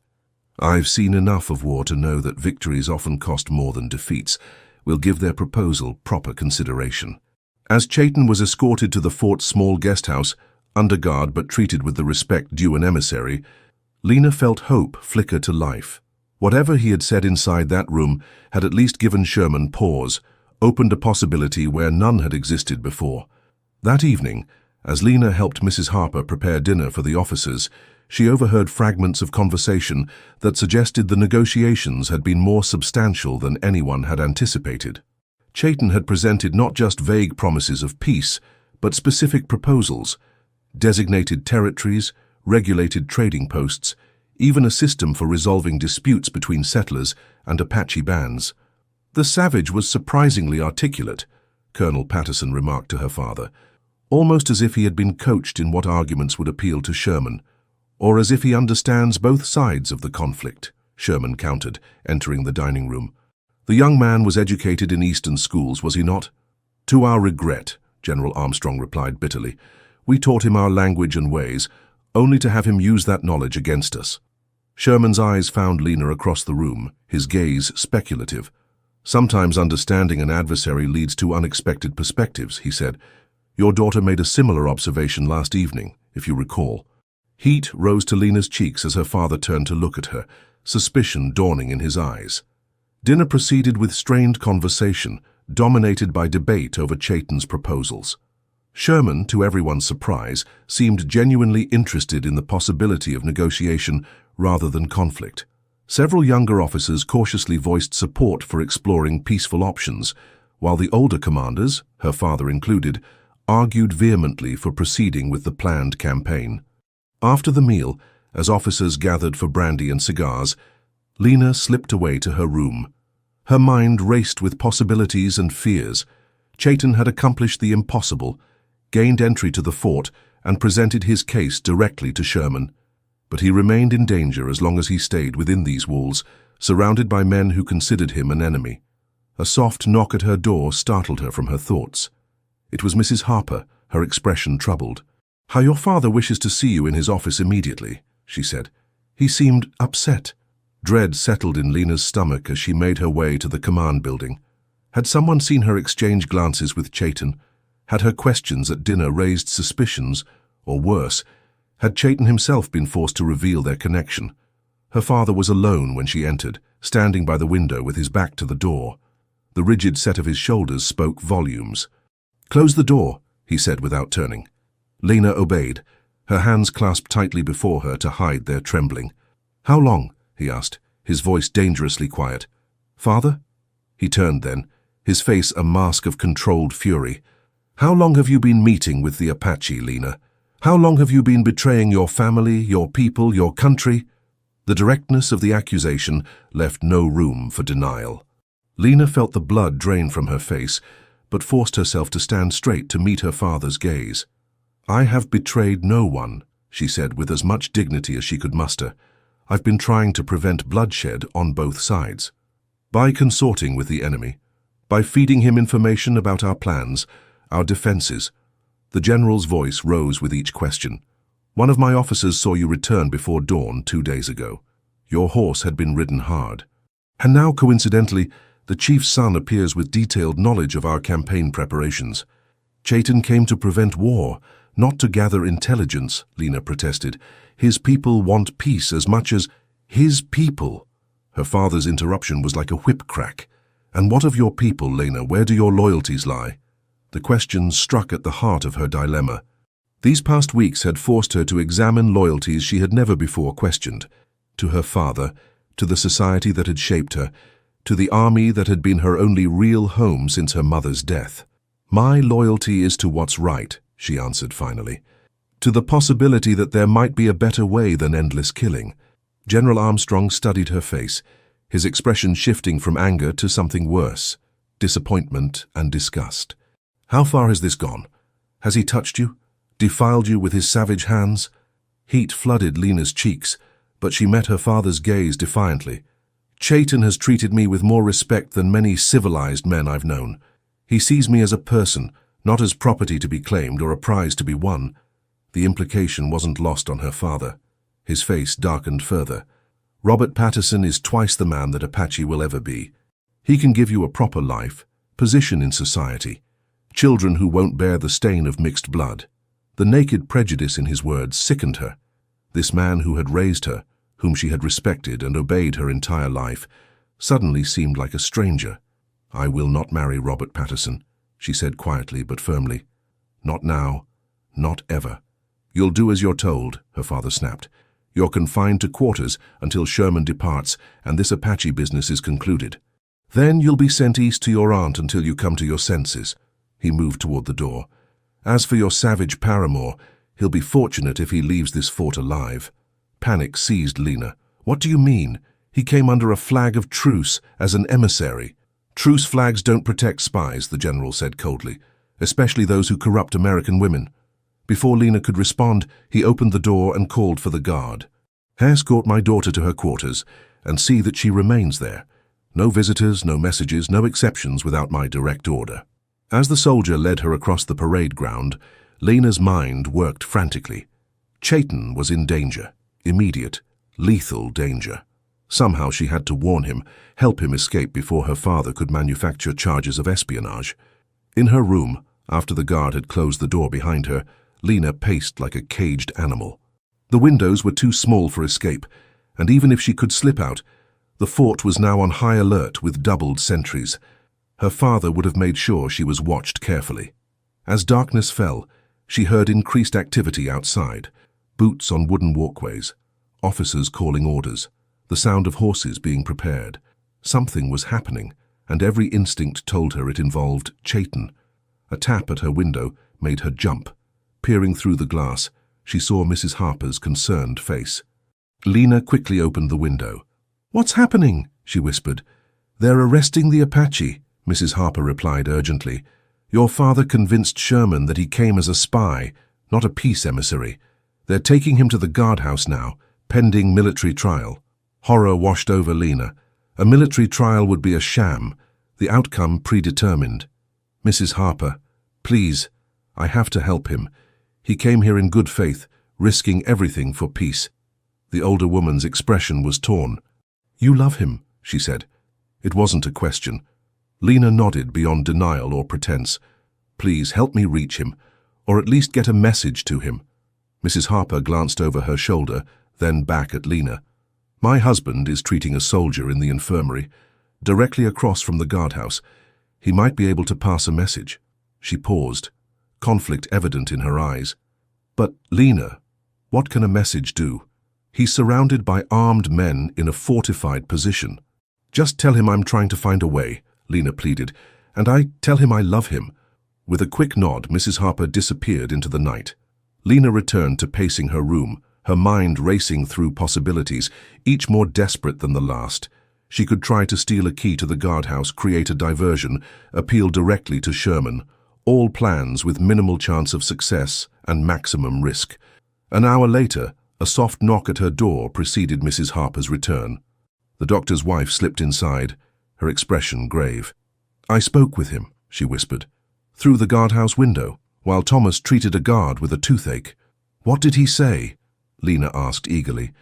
Speaker 1: "I've seen enough of war to know that victories often cost more than defeats. We'll give their proposal proper consideration." As Chaitan was escorted to the fort's small guest house, under guard but treated with the respect due an emissary, Lena felt hope flicker to life. Whatever he had said inside that room had at least given Sherman pause, opened a possibility where none had existed before. That evening, as Lena helped Mrs. Harper prepare dinner for the officers, she overheard fragments of conversation that suggested the negotiations had been more substantial than anyone had anticipated. Chaitan had presented not just vague promises of peace, but specific proposals: designated territories, regulated trading posts, even a system for resolving disputes between settlers and Apache bands. "The savage was surprisingly articulate," Colonel Patterson remarked to her father, "almost as if he had been coached in what arguments would appeal to Sherman. Or as if he understands both sides of the conflict," Sherman countered, entering the dining room. "The young man was educated in Eastern schools, was he not?" "To our regret," General Armstrong replied bitterly. "We taught him our language and ways, only to have him use that knowledge against us." Sherman's eyes found Lena across the room, his gaze speculative. "Sometimes understanding an adversary leads to unexpected perspectives," he said. "Your daughter made a similar observation last evening, if you recall." Heat rose to Lena's cheeks as her father turned to look at her, suspicion dawning in his eyes. Dinner proceeded with strained conversation, dominated by debate over Chaitan's proposals. Sherman, to everyone's surprise, seemed genuinely interested in the possibility of negotiation rather than conflict. Several younger officers cautiously voiced support for exploring peaceful options, while the older commanders, her father included, argued vehemently for proceeding with the planned campaign. After the meal, as officers gathered for brandy and cigars, Lena slipped away to her room. Her mind raced with possibilities and fears. Chaitan had accomplished the impossible, gained entry to the fort, and presented his case directly to Sherman. But he remained in danger as long as he stayed within these walls, surrounded by men who considered him an enemy. A soft knock at her door startled her from her thoughts. It was Mrs. Harper, her expression troubled. "How your father wishes to see you in his office immediately," she said. He seemed upset. Dread settled in Lena's stomach as she made her way to the command building. Had someone seen her exchange glances with Chaitan? Had her questions at dinner raised suspicions? Or worse, had Chaitan himself been forced to reveal their connection? Her father was alone when she entered, standing by the window with his back to the door. The rigid set of his shoulders spoke volumes. "Close the door," he said without turning. Lena obeyed, her hands clasped tightly before her to hide their trembling. "How long?" he asked, his voice dangerously quiet. "Father?" He turned then, his face a mask of controlled fury. "How long have you been meeting with the Apache, Lena? How long have you been betraying your family, your people, your country?" The directness of the accusation left no room for denial. Lena felt the blood drain from her face, but forced herself to stand straight to meet her father's gaze. "I have betrayed no one," she said with as much dignity as she could muster. "I've been trying to prevent bloodshed on both sides. By consorting with the enemy, by feeding him information about our plans, our defenses." The general's voice rose with each question. "One of my officers saw you return before dawn 2 days ago. Your horse had been ridden hard. And now, coincidentally, the chief's son appears with detailed knowledge of our campaign preparations. Chaitan came to prevent war, not to gather intelligence," Lena protested. "His people want peace as much as—" "His people?" Her father's interruption was like a whip crack. "And what of your people, Lena? Where do your loyalties lie?" The question struck at the heart of her dilemma. These past weeks had forced her to examine loyalties she had never before questioned. To her father, to the society that had shaped her, to the army that had been her only real home since her mother's death. "My loyalty is to what's right," she answered finally. "To the possibility that there might be a better way than endless killing." General Armstrong studied her face, his expression shifting from anger to something worse, disappointment and disgust. "How far has this gone? Has he touched you? Defiled you with his savage hands?" Heat flooded Lena's cheeks, but she met her father's gaze defiantly. "Chaitan has treated me with more respect than many civilized men I've known. He sees me as a person, not as property to be claimed or a prize to be won." The implication wasn't lost on her father. His face darkened further. "Robert Patterson is twice the man that Apache will ever be. He can give you a proper life, position in society, children who won't bear the stain of mixed blood. The naked prejudice in his words sickened her. This man who had raised her, whom she had respected and obeyed her entire life, suddenly seemed like a stranger. "I will not marry Robert Patterson," she said quietly but firmly. "Not now, not ever." "You'll do as you're told," her father snapped. "You're confined to quarters until Sherman departs and this Apache business is concluded. Then you'll be sent east to your aunt until you come to your senses." He moved toward the door. "As for your savage paramour, he'll be fortunate if he leaves this fort alive." Panic seized Lena. "What do you mean? He came under a flag of truce as an emissary." "Truce flags don't protect spies," the general said coldly, "especially those who corrupt American women." Before Lena could respond, he opened the door and called for the guard. "Escort my daughter to her quarters and see that she remains there. No visitors, no messages, no exceptions without my direct order." As the soldier led her across the parade ground, Lena's mind worked frantically. Chaitan was in danger, immediate, lethal danger. Somehow she had to warn him, help him escape before her father could manufacture charges of espionage. In her room, after the guard had closed the door behind her, Lena paced like a caged animal. The windows were too small for escape, and even if she could slip out, the fort was now on high alert with doubled sentries. Her father would have made sure she was watched carefully. As darkness fell, she heard increased activity outside, boots on wooden walkways, officers calling orders, the sound of horses being prepared. Something was happening, and every instinct told her it involved Chaitan. A tap at her window made her jump. Peering through the glass, she saw Mrs. Harper's concerned face. Lena quickly opened the window. "What's happening?" she whispered. "They're arresting the Apache," Mrs. Harper replied urgently. "Your father convinced Sherman that he came as a spy, not a peace emissary. They're taking him to the guardhouse now, pending military trial." Horror washed over Lena. A military trial would be a sham, the outcome predetermined. "Mrs. Harper, please, I have to help him. He came here in good faith, risking everything for peace." The older woman's expression was torn. "You love him," she said. It wasn't a question. Lena nodded beyond denial or pretense. "Please help me reach him, or at least get a message to him." Mrs. Harper glanced over her shoulder, then back at Lena. "My husband is treating a soldier in the infirmary, directly across from the guardhouse. He might be able to pass a message." She paused, conflict evident in her eyes. "But, Lena, what can a message do? He's surrounded by armed men in a fortified position." "Just tell him I'm trying to find a way," Lena pleaded, "and I tell him I love him." With a quick nod, Mrs. Harper disappeared into the night. Lena returned to pacing her room, her mind racing through possibilities, each more desperate than the last. She could try to steal a key to the guardhouse, create a diversion, appeal directly to Sherman. All plans with minimal chance of success and maximum risk. An hour later, a soft knock at her door preceded Mrs. Harper's return. The doctor's wife slipped inside, her expression grave. "I spoke with him," she whispered, "through the guardhouse window, while Thomas treated a guard with a toothache." "What did he say?" Lena asked eagerly.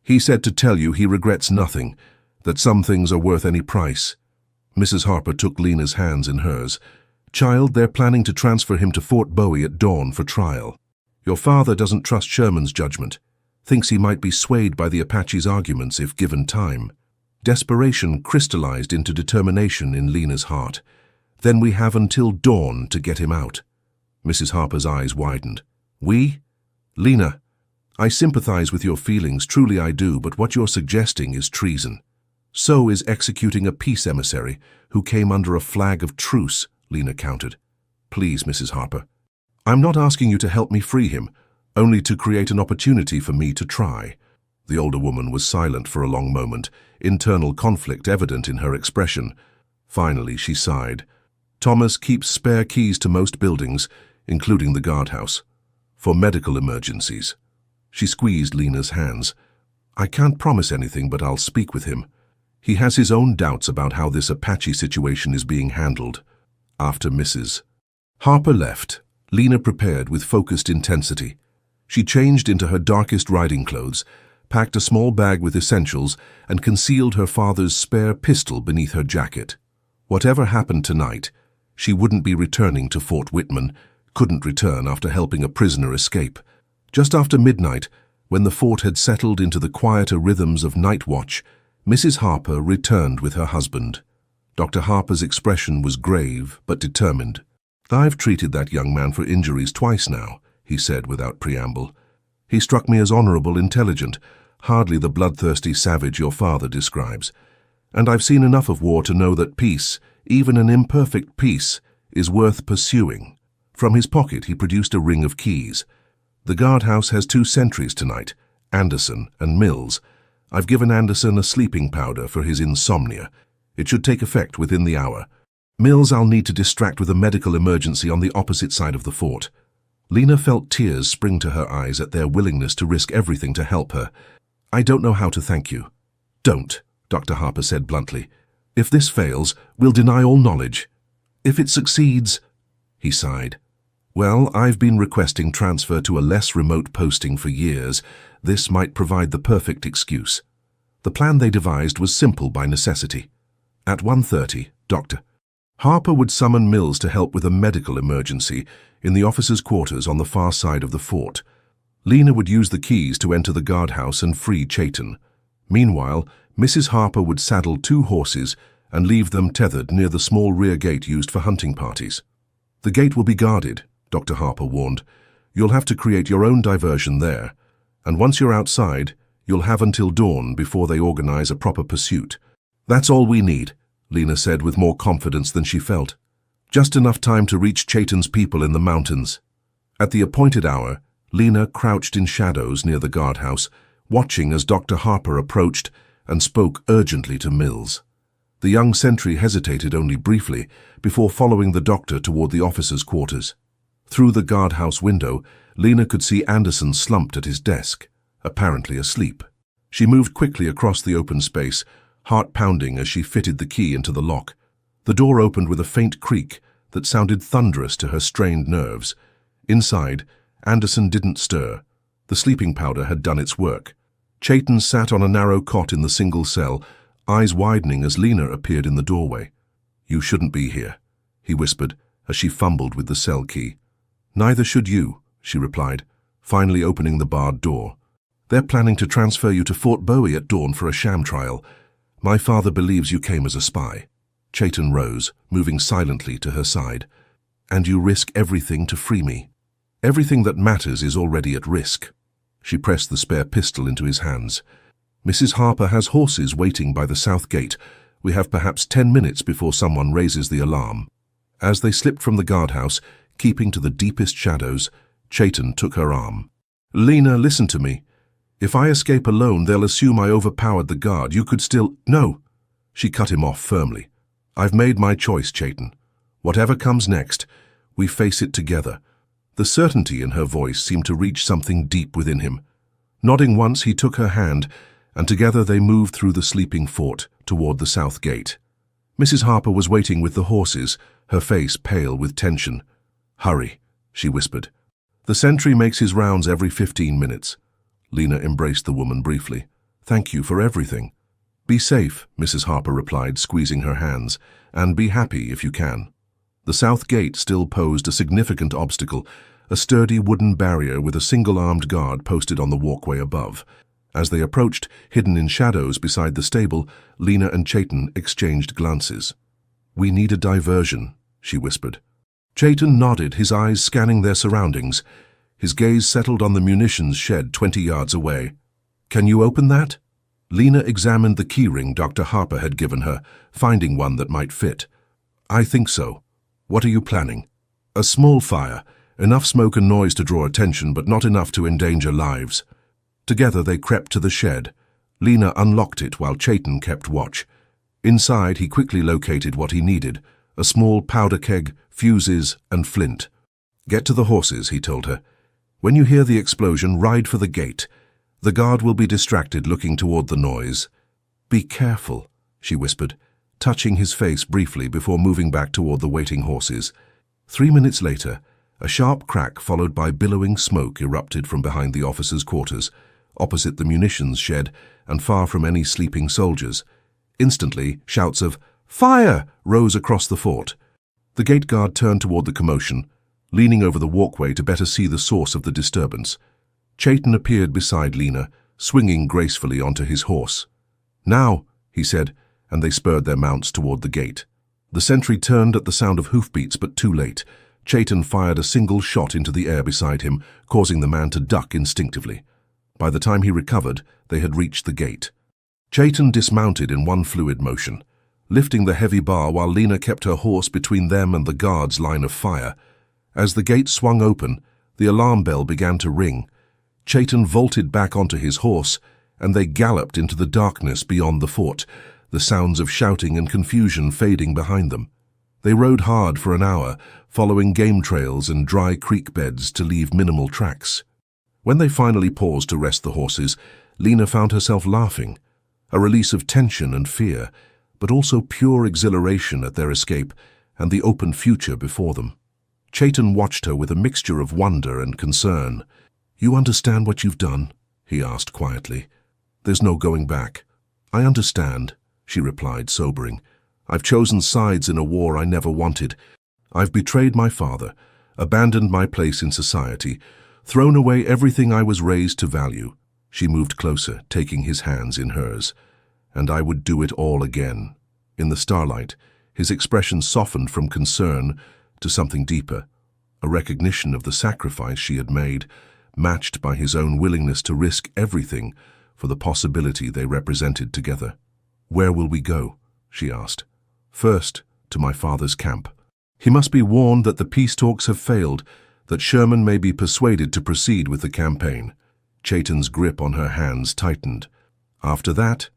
Speaker 1: "He said to tell you he regrets nothing, that some things are worth any price." Mrs. Harper took Lena's hands in hers. "Child, they're planning to transfer him to Fort Bowie at dawn for trial. Your father doesn't trust Sherman's judgment, thinks he might be swayed by the Apache's arguments if given time." Desperation crystallized into determination in Lena's heart. "Then we have until dawn to get him out." Mrs. Harper's eyes widened. "We? Lena, I sympathize with your feelings, truly I do, but what you're suggesting is treason." "So is executing a peace emissary who came under a flag of truce," Lena countered. "Please, Mrs. Harper, I'm not asking you to help me free him, only to create an opportunity for me to try." The older woman was silent for a long moment, internal conflict evident in her expression. Finally, she sighed. "Thomas keeps spare keys to most buildings, including the guardhouse, for medical emergencies." She squeezed Lena's hands. "I can't promise anything, but I'll speak with him. He has his own doubts about how this Apache situation is being handled." After Mrs. Harper left, Lena prepared with focused intensity. She changed into her darkest riding clothes, packed a small bag with essentials, and concealed her father's spare pistol beneath her jacket. Whatever happened tonight, she wouldn't be returning to Fort Whitman, couldn't return after helping a prisoner escape. Just after midnight, when the fort had settled into the quieter rhythms of night watch, Mrs. Harper returned with her husband. Dr. Harper's expression was grave but determined. "I've treated that young man for injuries twice now," he said without preamble. "He struck me as honorable, intelligent, hardly the bloodthirsty savage your father describes. And I've seen enough of war to know that peace, even an imperfect peace, is worth pursuing." From his pocket he produced a ring of keys. "The guardhouse has 2 sentries tonight, Anderson and Mills. I've given Anderson a sleeping powder for his insomnia. It should take effect within the hour. Mills I'll need to distract with a medical emergency on the opposite side of the fort." Lena felt tears spring to her eyes at their willingness to risk everything to help her. "I don't know how to thank you." "Don't," Dr. Harper said bluntly. "If this fails, we'll deny all knowledge. If it succeeds—" He sighed. "Well, I've been requesting transfer to a less remote posting for years. This might provide the perfect excuse." The plan they devised was simple by necessity. At 1:30, Dr. Harper would summon Mills to help with a medical emergency in the officers' quarters on the far side of the fort. Lena would use the keys to enter the guardhouse and free Chaitan. Meanwhile, Mrs. Harper would saddle 2 horses and leave them tethered near the small rear gate used for hunting parties. "The gate will be guarded," Dr. Harper warned. "You'll have to create your own diversion there, and once you're outside, you'll have until dawn before they organize a proper pursuit." "That's all we need," Lena said with more confidence than she felt. "Just enough time to reach Chaitan's people in the mountains." At the appointed hour, Lena crouched in shadows near the guardhouse, watching as Dr. Harper approached and spoke urgently to Mills. The young sentry hesitated only briefly before following the doctor toward the officers' quarters. Through the guardhouse window, Lena could see Anderson slumped at his desk, apparently asleep. She moved quickly across the open space, heart pounding as she fitted the key into the lock. The door opened with a faint creak that sounded thunderous to her strained nerves. Inside, Anderson didn't stir. The sleeping powder had done its work. Chaitan sat on a narrow cot in the single cell, eyes widening as Lena appeared in the doorway. "You shouldn't be here," he whispered as she fumbled with the cell key. "Neither should you," she replied, finally opening the barred door. "They're planning to transfer you to Fort Bowie at dawn for a sham trial. My father believes you came as a spy." Chaitan rose, moving silently to her side. "And you risk everything to free me." "Everything that matters is already at risk." She pressed the spare pistol into his hands. "Mrs. Harper has horses waiting by the south gate. We have perhaps 10 minutes before someone raises the alarm." As they slipped from the guardhouse, keeping to the deepest shadows, Chaitan took her arm. "Lena, listen to me. If I escape alone, they'll assume I overpowered the guard. You could still—" "No!" She cut him off firmly. "I've made my choice, Chaitan. Whatever comes next, we face it together." The certainty in her voice seemed to reach something deep within him. Nodding once, he took her hand, and together they moved through the sleeping fort toward the south gate. Mrs. Harper was waiting with the horses, her face pale with tension. "Hurry," she whispered. "The sentry makes his rounds every 15 minutes. Lena embraced the woman briefly. "Thank you for everything." "Be safe," Mrs. Harper replied, squeezing her hands, "and be happy if you can." The south gate still posed a significant obstacle, a sturdy wooden barrier with a single-armed guard posted on the walkway above. As they approached, hidden in shadows beside the stable, Lena and Chaitan exchanged glances. "We need a diversion," she whispered. Chaitan nodded, his eyes scanning their surroundings. His gaze settled on the munitions shed 20 yards away. "Can you open that?" Lena examined the keyring Dr. Harper had given her, finding one that might fit. "I think so. What are you planning?" "A small fire, enough smoke and noise to draw attention, but not enough to endanger lives." Together they crept to the shed. Lena unlocked it while Chaitan kept watch. Inside, he quickly located what he needed, a small powder keg, fuses, and flint. "Get to the horses," he told her. "When you hear the explosion, ride for the gate. The guard will be distracted looking toward the noise." "Be careful," she whispered, touching his face briefly before moving back toward the waiting horses. 3 minutes later, a sharp crack followed by billowing smoke erupted from behind the officers' quarters, opposite the munitions shed and far from any sleeping soldiers. Instantly, shouts of "Fire!" rose across the fort. The gate guard turned toward the commotion. leaning over the walkway to better see the source of the disturbance. Chaitan appeared beside Lena, swinging gracefully onto his horse. "Now," he said, and they spurred their mounts toward the gate. The sentry turned at the sound of hoofbeats, but too late. Chaitan fired a single shot into the air beside him, causing the man to duck instinctively. By the time he recovered, they had reached the gate. Chaitan dismounted in one fluid motion, lifting the heavy bar while Lena kept her horse between them and the guards' line of fire. As the gate swung open, the alarm bell began to ring. Chaitan vaulted back onto his horse, and they galloped into the darkness beyond the fort, the sounds of shouting and confusion fading behind them. They rode hard for an hour, following game trails and dry creek beds to leave minimal tracks. When they finally paused to rest the horses, Lena found herself laughing, a release of tension and fear, but also pure exhilaration at their escape and the open future before them. Chaitan watched her with a mixture of wonder and concern. "You understand what you've done?" he asked quietly. "There's no going back." "I understand," she replied, sobering. "I've chosen sides in a war I never wanted. I've betrayed my father, abandoned my place in society, thrown away everything I was raised to value." She moved closer, taking his hands in hers. "And I would do it all again." In the starlight, his expression softened from concern to something deeper, a recognition of the sacrifice she had made, matched by his own willingness to risk everything for the possibility they represented together. "Where will we go?" she asked. "First, to my father's camp. He must be warned that the peace talks have failed, that Sherman may be persuaded to proceed with the campaign." Chaitan's grip on her hands tightened. "After that,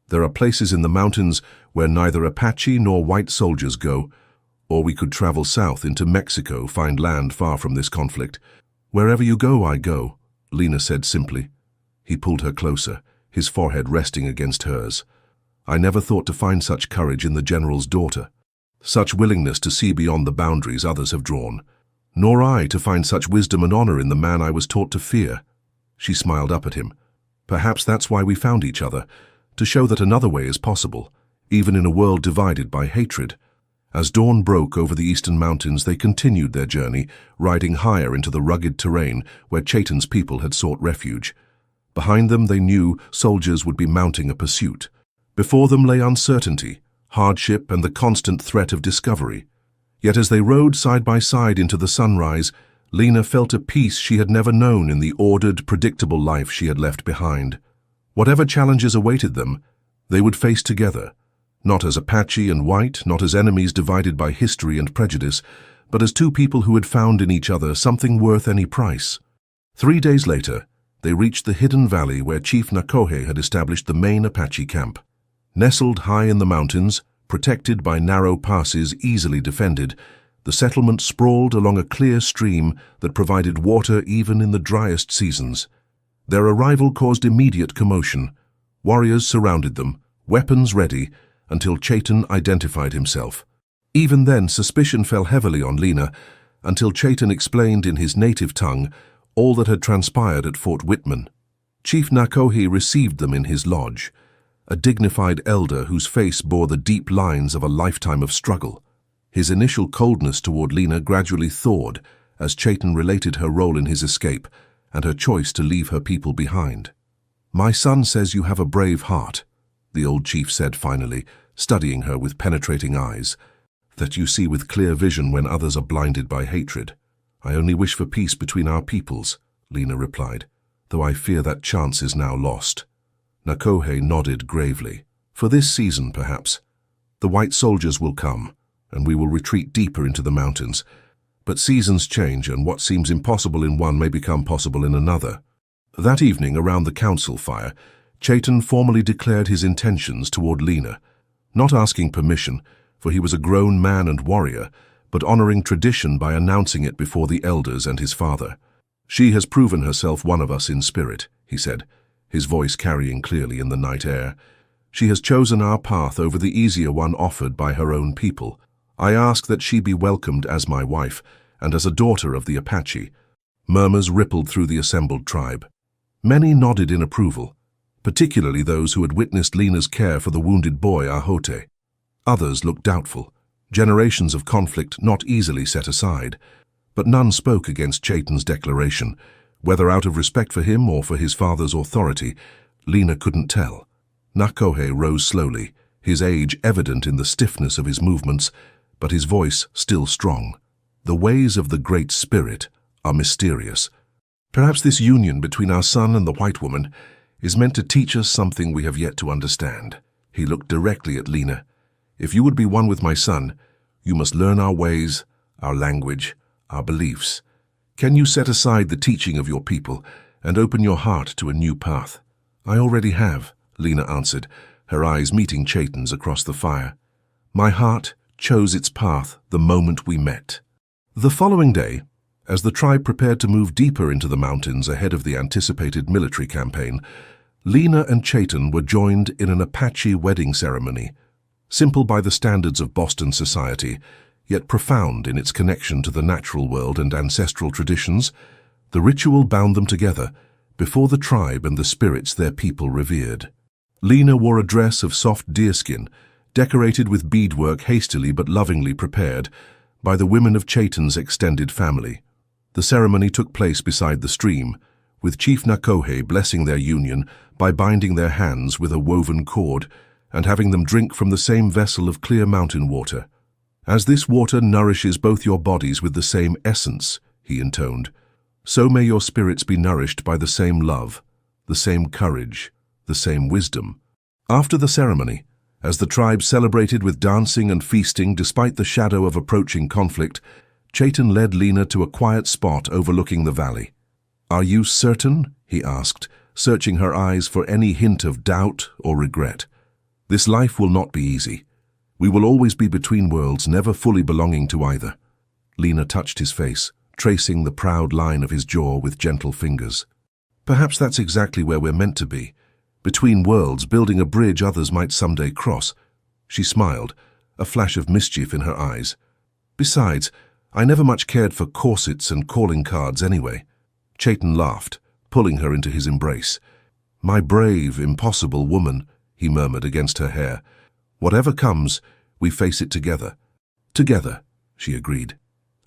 Speaker 1: there are places in the mountains where neither Apache nor white soldiers go, or we could travel south into Mexico, find land far from this conflict. Wherever you go, I go," Lena said simply. He pulled her closer, his forehead resting against hers. "I never thought to find such courage in the general's daughter, such willingness to see beyond the boundaries others have drawn. Nor I to find such wisdom and honor in the man I was taught to fear." She smiled up at him. "Perhaps that's why we found each other, to show that another way is possible, even in a world divided by hatred." As dawn broke over the eastern mountains, they continued their journey, riding higher into the rugged terrain where Chaitan's people had sought refuge. Behind them, they knew soldiers would be mounting a pursuit. Before them lay uncertainty, hardship, and the constant threat of discovery. Yet as they rode side by side into the sunrise, Lena felt a peace she had never known in the ordered, predictable life she had left behind. Whatever challenges awaited them, they would face together, not as Apache and white, not as enemies divided by history and prejudice, but as two people who had found in each other something worth any price. 3 days later, they reached the hidden valley where Chief Nakohe had established the main Apache camp. Nestled high in the mountains, protected by narrow passes easily defended, the settlement sprawled along a clear stream that provided water even in the driest seasons. Their arrival caused immediate commotion. Warriors surrounded them, weapons ready, until Chaitan identified himself. Even then, suspicion fell heavily on Lena, until Chaitan explained in his native tongue all that had transpired at Fort Whitman. Chief Nakohe received them in his lodge, a dignified elder whose face bore the deep lines of a lifetime of struggle. His initial coldness toward Lena gradually thawed as Chaitan related her role in his escape and her choice to leave her people behind. "My son says you have a brave heart," the old chief said finally, studying her with penetrating eyes, "that you see with clear vision when others are blinded by hatred." "I only wish for peace between our peoples," Lena replied, "though I fear that chance is now lost." Nakohe nodded gravely. "For this season, perhaps. The white soldiers will come, and we will retreat deeper into the mountains. But seasons change, and what seems impossible in one may become possible in another." That evening, around the council fire, Chaitan formally declared his intentions toward Lena, not asking permission, for he was a grown man and warrior, but honoring tradition by announcing it before the elders and his father. "She has proven herself one of us in spirit," he said, his voice carrying clearly in the night air. "She has chosen our path over the easier one offered by her own people. I ask that she be welcomed as my wife and as a daughter of the Apache." Murmurs rippled through the assembled tribe. Many nodded in approval, particularly those who had witnessed Lena's care for the wounded boy Ahote. Others looked doubtful, generations of conflict not easily set aside. But none spoke against Chaitan's declaration. Whether out of respect for him or for his father's authority, Lena couldn't tell. Nakohe rose slowly, his age evident in the stiffness of his movements, but his voice still strong. The ways of the Great Spirit are mysterious. Perhaps this union between our son and the white woman is meant to teach us something we have yet to understand. He looked directly at Lena. If you would be one with my son, you must learn our ways, our language, our beliefs. Can you set aside the teaching of your people and open your heart to a new path? I already have, Lena answered, her eyes meeting Chaitan's across the fire. My heart chose its path the moment we met. The following day, as the tribe prepared to move deeper into the mountains ahead of the anticipated military campaign, Lena and Chaitan were joined in an Apache wedding ceremony, simple by the standards of Boston society, yet profound in its connection to the natural world and ancestral traditions. The ritual bound them together before the tribe and the spirits their people revered. Lena wore a dress of soft deerskin, decorated with beadwork hastily but lovingly prepared by the women of Chaitan's extended family. The ceremony took place beside the stream, with Chief Nakohe blessing their union by binding their hands with a woven cord and having them drink from the same vessel of clear mountain water. As this water nourishes both your bodies with the same essence, he intoned, so may your spirits be nourished by the same love, the same courage, the same wisdom. After the ceremony, as the tribe celebrated with dancing and feasting despite the shadow of approaching conflict, Chaitan led Lena to a quiet spot overlooking the valley. Are you certain? He asked, searching her eyes for any hint of doubt or regret. This life will not be easy. We will always be between worlds, never fully belonging to either. Lena touched his face, tracing the proud line of his jaw with gentle fingers. Perhaps that's exactly where we're meant to be. Between worlds, building a bridge others might someday cross. She smiled, a flash of mischief in her eyes. Besides, I never much cared for corsets and calling cards anyway. Chaitan laughed, pulling her into his embrace. My brave, impossible woman, he murmured against her hair. Whatever comes, we face it together. Together, she agreed,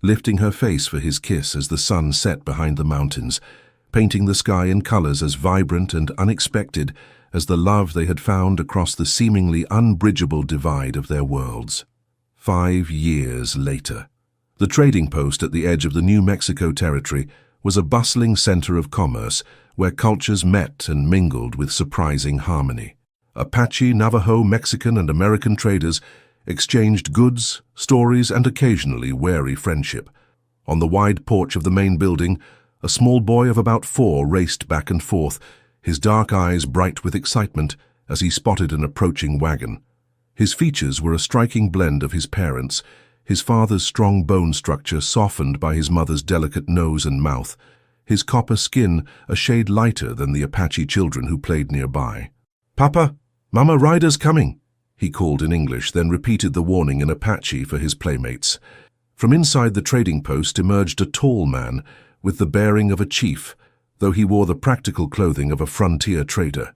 Speaker 1: lifting her face for his kiss as the sun set behind the mountains, painting the sky in colors as vibrant and unexpected as the love they had found across the seemingly unbridgeable divide of their worlds. 5 years later. The trading post at the edge of the New Mexico territory was a bustling center of commerce where cultures met and mingled with surprising harmony. Apache, Navajo, Mexican, and American traders exchanged goods, stories, and occasionally wary friendship. On the wide porch of the main building, a small boy of about 4 raced back and forth, his dark eyes bright with excitement as he spotted an approaching wagon. His features were a striking blend of his parents', his father's strong bone structure softened by his mother's delicate nose and mouth, his copper skin a shade lighter than the Apache children who played nearby. "Papa, Mama Ryder's coming," he called in English, then repeated the warning in Apache for his playmates. From inside the trading post emerged a tall man with the bearing of a chief, though he wore the practical clothing of a frontier trader.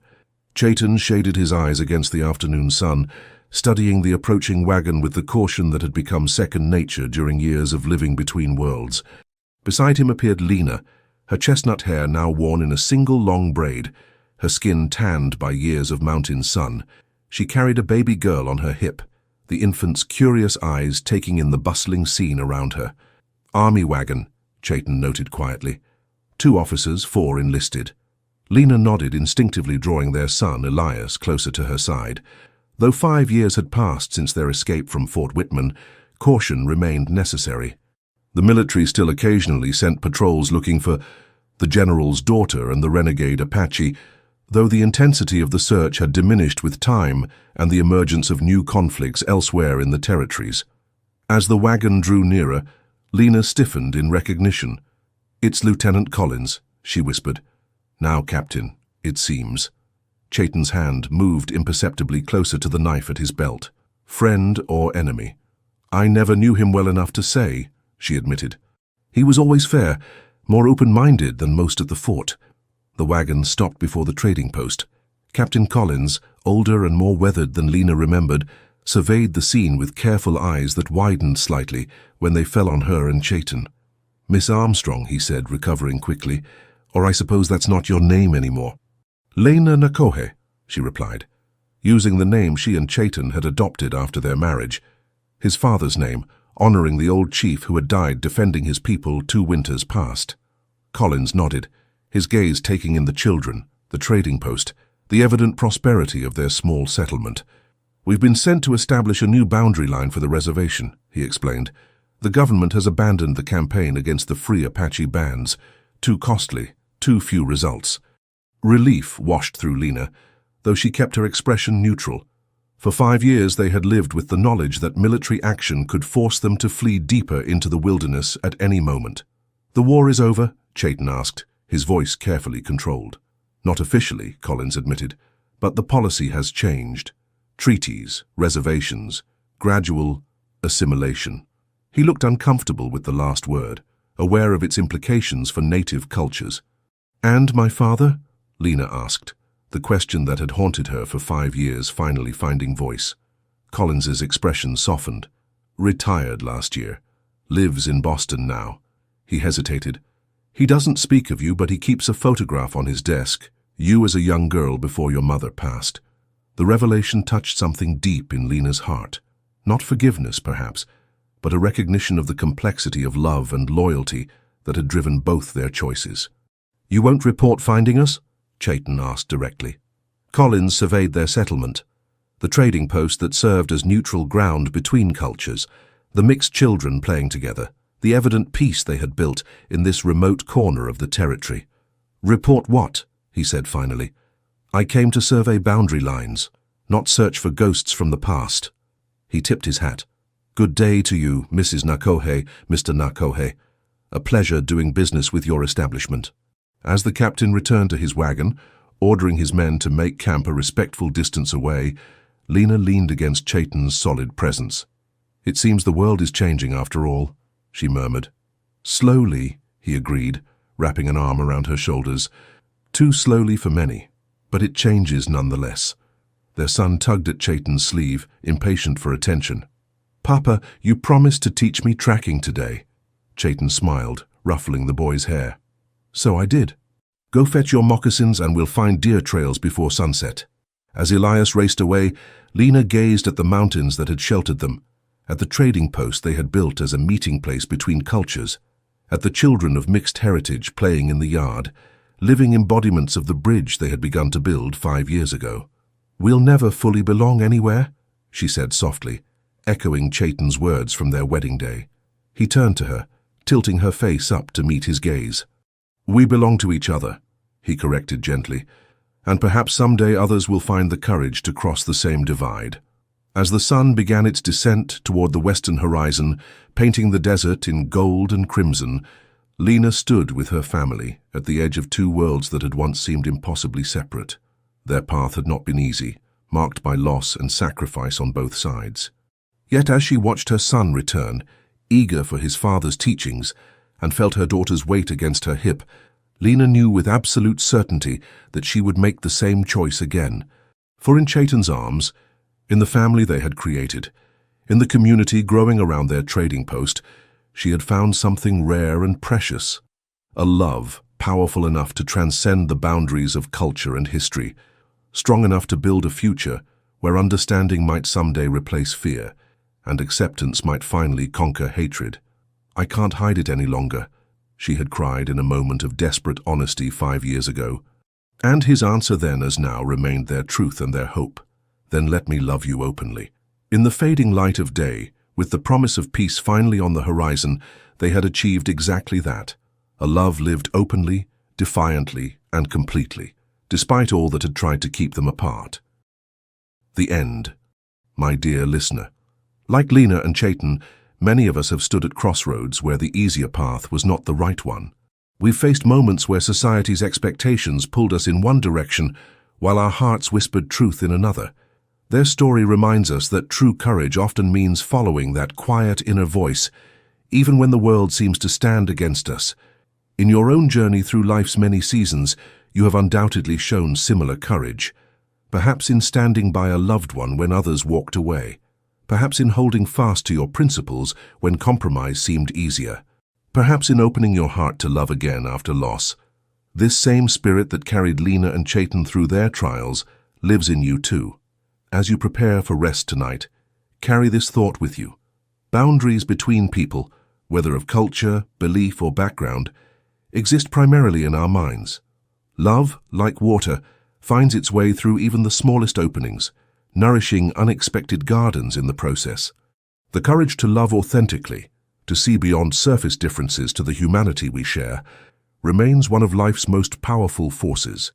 Speaker 1: Chaitan shaded his eyes against the afternoon sun, studying the approaching wagon with the caution that had become second nature during years of living between worlds. Beside him appeared Lena, her chestnut hair now worn in a single long braid, her skin tanned by years of mountain sun. She carried a baby girl on her hip, the infant's curious eyes taking in the bustling scene around her. "Army wagon," Chaitan noted quietly. 2 officers, 4 enlisted. Lena nodded, instinctively drawing their son, Elias, closer to her side. Though 5 years had passed since their escape from Fort Whitman, caution remained necessary. The military still occasionally sent patrols looking for the general's daughter and the renegade Apache, though the intensity of the search had diminished with time and the emergence of new conflicts elsewhere in the territories. As the wagon drew nearer, Lena stiffened in recognition. "It's Lieutenant Collins," she whispered. "Now, Captain, it seems." Chaitan's hand moved imperceptibly closer to the knife at his belt. "Friend or enemy?" "I never knew him well enough to say," she admitted. "He was always fair, more open-minded than most at the fort." The wagon stopped before the trading post. Captain Collins, older and more weathered than Lena remembered, surveyed the scene with careful eyes that widened slightly when they fell on her and Chaitan. Miss Armstrong, he said, recovering quickly, or I suppose that's not your name anymore. Lena Armstrong, she replied, using the name she and Chaitan had adopted after their marriage, his father's name, honoring the old chief who had died defending his people 2 winters past. Collins nodded, his gaze taking in the children, the trading post, the evident prosperity of their small settlement. We've been sent to establish a new boundary line for the reservation, he explained. The government has abandoned the campaign against the free Apache bands. Too costly, too few results. Relief washed through Lena, though she kept her expression neutral. For 5 years they had lived with the knowledge that military action could force them to flee deeper into the wilderness at any moment. The war is over? Chaitan asked, his voice carefully controlled. Not officially, Collins admitted, but the policy has changed. Treaties, reservations, gradual assimilation. He looked uncomfortable with the last word, aware of its implications for native cultures. And my father? Lena asked, the question that had haunted her for 5 years finally finding voice. Collins's expression softened. Retired last year. Lives in Boston now. He hesitated. He doesn't speak of you, but he keeps a photograph on his desk, you as a young girl before your mother passed. The revelation touched something deep in Lena's heart. Not forgiveness, perhaps, but a recognition of the complexity of love and loyalty that had driven both their choices. You won't report finding us? Chaitan asked directly. Collins surveyed their settlement, the trading post that served as neutral ground between cultures, the mixed children playing together, the evident peace they had built in this remote corner of the territory. Report what? He said finally. I came to survey boundary lines, not search for ghosts from the past. He tipped his hat. Good day to you, Mrs. Armstrong, Mr. Armstrong. A pleasure doing business with your establishment. As the captain returned to his wagon, ordering his men to make camp a respectful distance away, Lena leaned against Chaitan's solid presence. It seems the world is changing after all, she murmured. Slowly, he agreed, wrapping an arm around her shoulders. Too slowly for many, but it changes nonetheless. Their son tugged at Chaitan's sleeve, impatient for attention. Papa, you promised to teach me tracking today. Chaitan smiled, ruffling the boy's hair. So I did. Go fetch your moccasins and we'll find deer trails before sunset. As Elias raced away, Lena gazed at the mountains that had sheltered them, at the trading post they had built as a meeting place between cultures, at the children of mixed heritage playing in the yard, living embodiments of the bridge they had begun to build 5 years ago. We'll never fully belong anywhere, she said softly, echoing Chaitan's words from their wedding day. He turned to her, tilting her face up to meet his gaze. We belong to each other, he corrected gently, and perhaps someday others will find the courage to cross the same divide. As the sun began its descent toward the western horizon, painting the desert in gold and crimson, Lena stood with her family at the edge of 2 worlds that had once seemed impossibly separate. Their path had not been easy, marked by loss and sacrifice on both sides. Yet as she watched her son return, eager for his father's teachings, and felt her daughter's weight against her hip, Lena knew with absolute certainty that she would make the same choice again. For in Chaitan's arms, in the family they had created, in the community growing around their trading post, she had found something rare and precious, a love powerful enough to transcend the boundaries of culture and history, strong enough to build a future where understanding might someday replace fear, and acceptance might finally conquer hatred. I can't hide it any longer, she had cried in a moment of desperate honesty 5 years ago. And his answer then as now remained their truth and their hope. Then let me love you openly. In the fading light of day, with the promise of peace finally on the horizon, they had achieved exactly that. A love lived openly, defiantly, and completely, despite all that had tried to keep them apart. The end. My dear listener. Like Lena and Chaitan, many of us have stood at crossroads where the easier path was not the right one. We've faced moments where society's expectations pulled us in one direction, while our hearts whispered truth in another. Their story reminds us that true courage often means following that quiet inner voice, even when the world seems to stand against us. In your own journey through life's many seasons, you have undoubtedly shown similar courage. Perhaps in standing by a loved one when others walked away. Perhaps in holding fast to your principles when compromise seemed easier. Perhaps in opening your heart to love again after loss, this same spirit that carried Lena and Chaitan through their trials lives in you too. As you prepare for rest tonight, carry this thought with you. Boundaries between people, whether of culture, belief, or background, exist primarily in our minds. Love, like water, finds its way through even the smallest openings, nourishing unexpected gardens in the process. The courage to love authentically, to see beyond surface differences to the humanity we share, remains one of life's most powerful forces.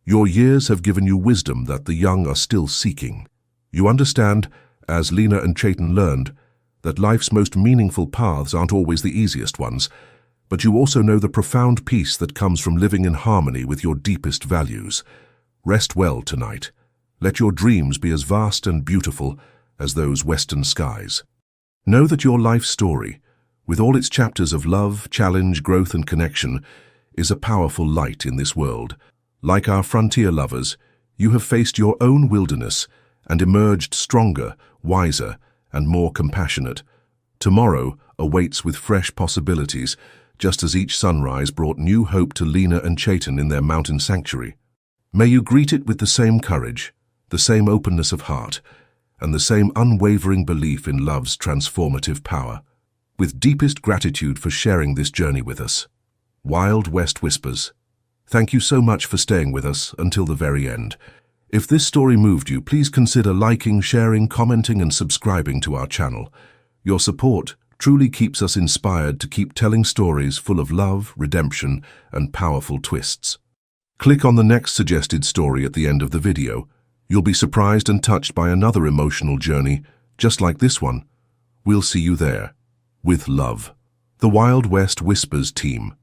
Speaker 1: Your years have given you wisdom that the young are still seeking. You understand, as Lena and Chaitan learned, that life's most meaningful paths aren't always the easiest ones, but you also know the profound peace that comes from living in harmony with your deepest values. Rest well tonight. Let your dreams be as vast and beautiful as those western skies. Know that your life story, with all its chapters of love, challenge, growth, and connection, is a powerful light in this world. Like our frontier lovers, you have faced your own wilderness and emerged stronger, wiser, and more compassionate. Tomorrow awaits with fresh possibilities, just as each sunrise brought new hope to Lena and Chaitan in their mountain sanctuary. May you greet it with the same courage, the same openness of heart, and the same unwavering belief in love's transformative power. With deepest gratitude for sharing this journey with us. Wild West Whispers. Thank you so much for staying with us until the very end. If this story moved you, please consider liking, sharing, commenting, and subscribing to our channel. Your support truly keeps us inspired to keep telling stories full of love, redemption, and powerful twists. Click on the next suggested story at the end of the video. You'll be surprised and touched by another emotional journey, just like this one. We'll see you there. With love. The Wild West Whispers team.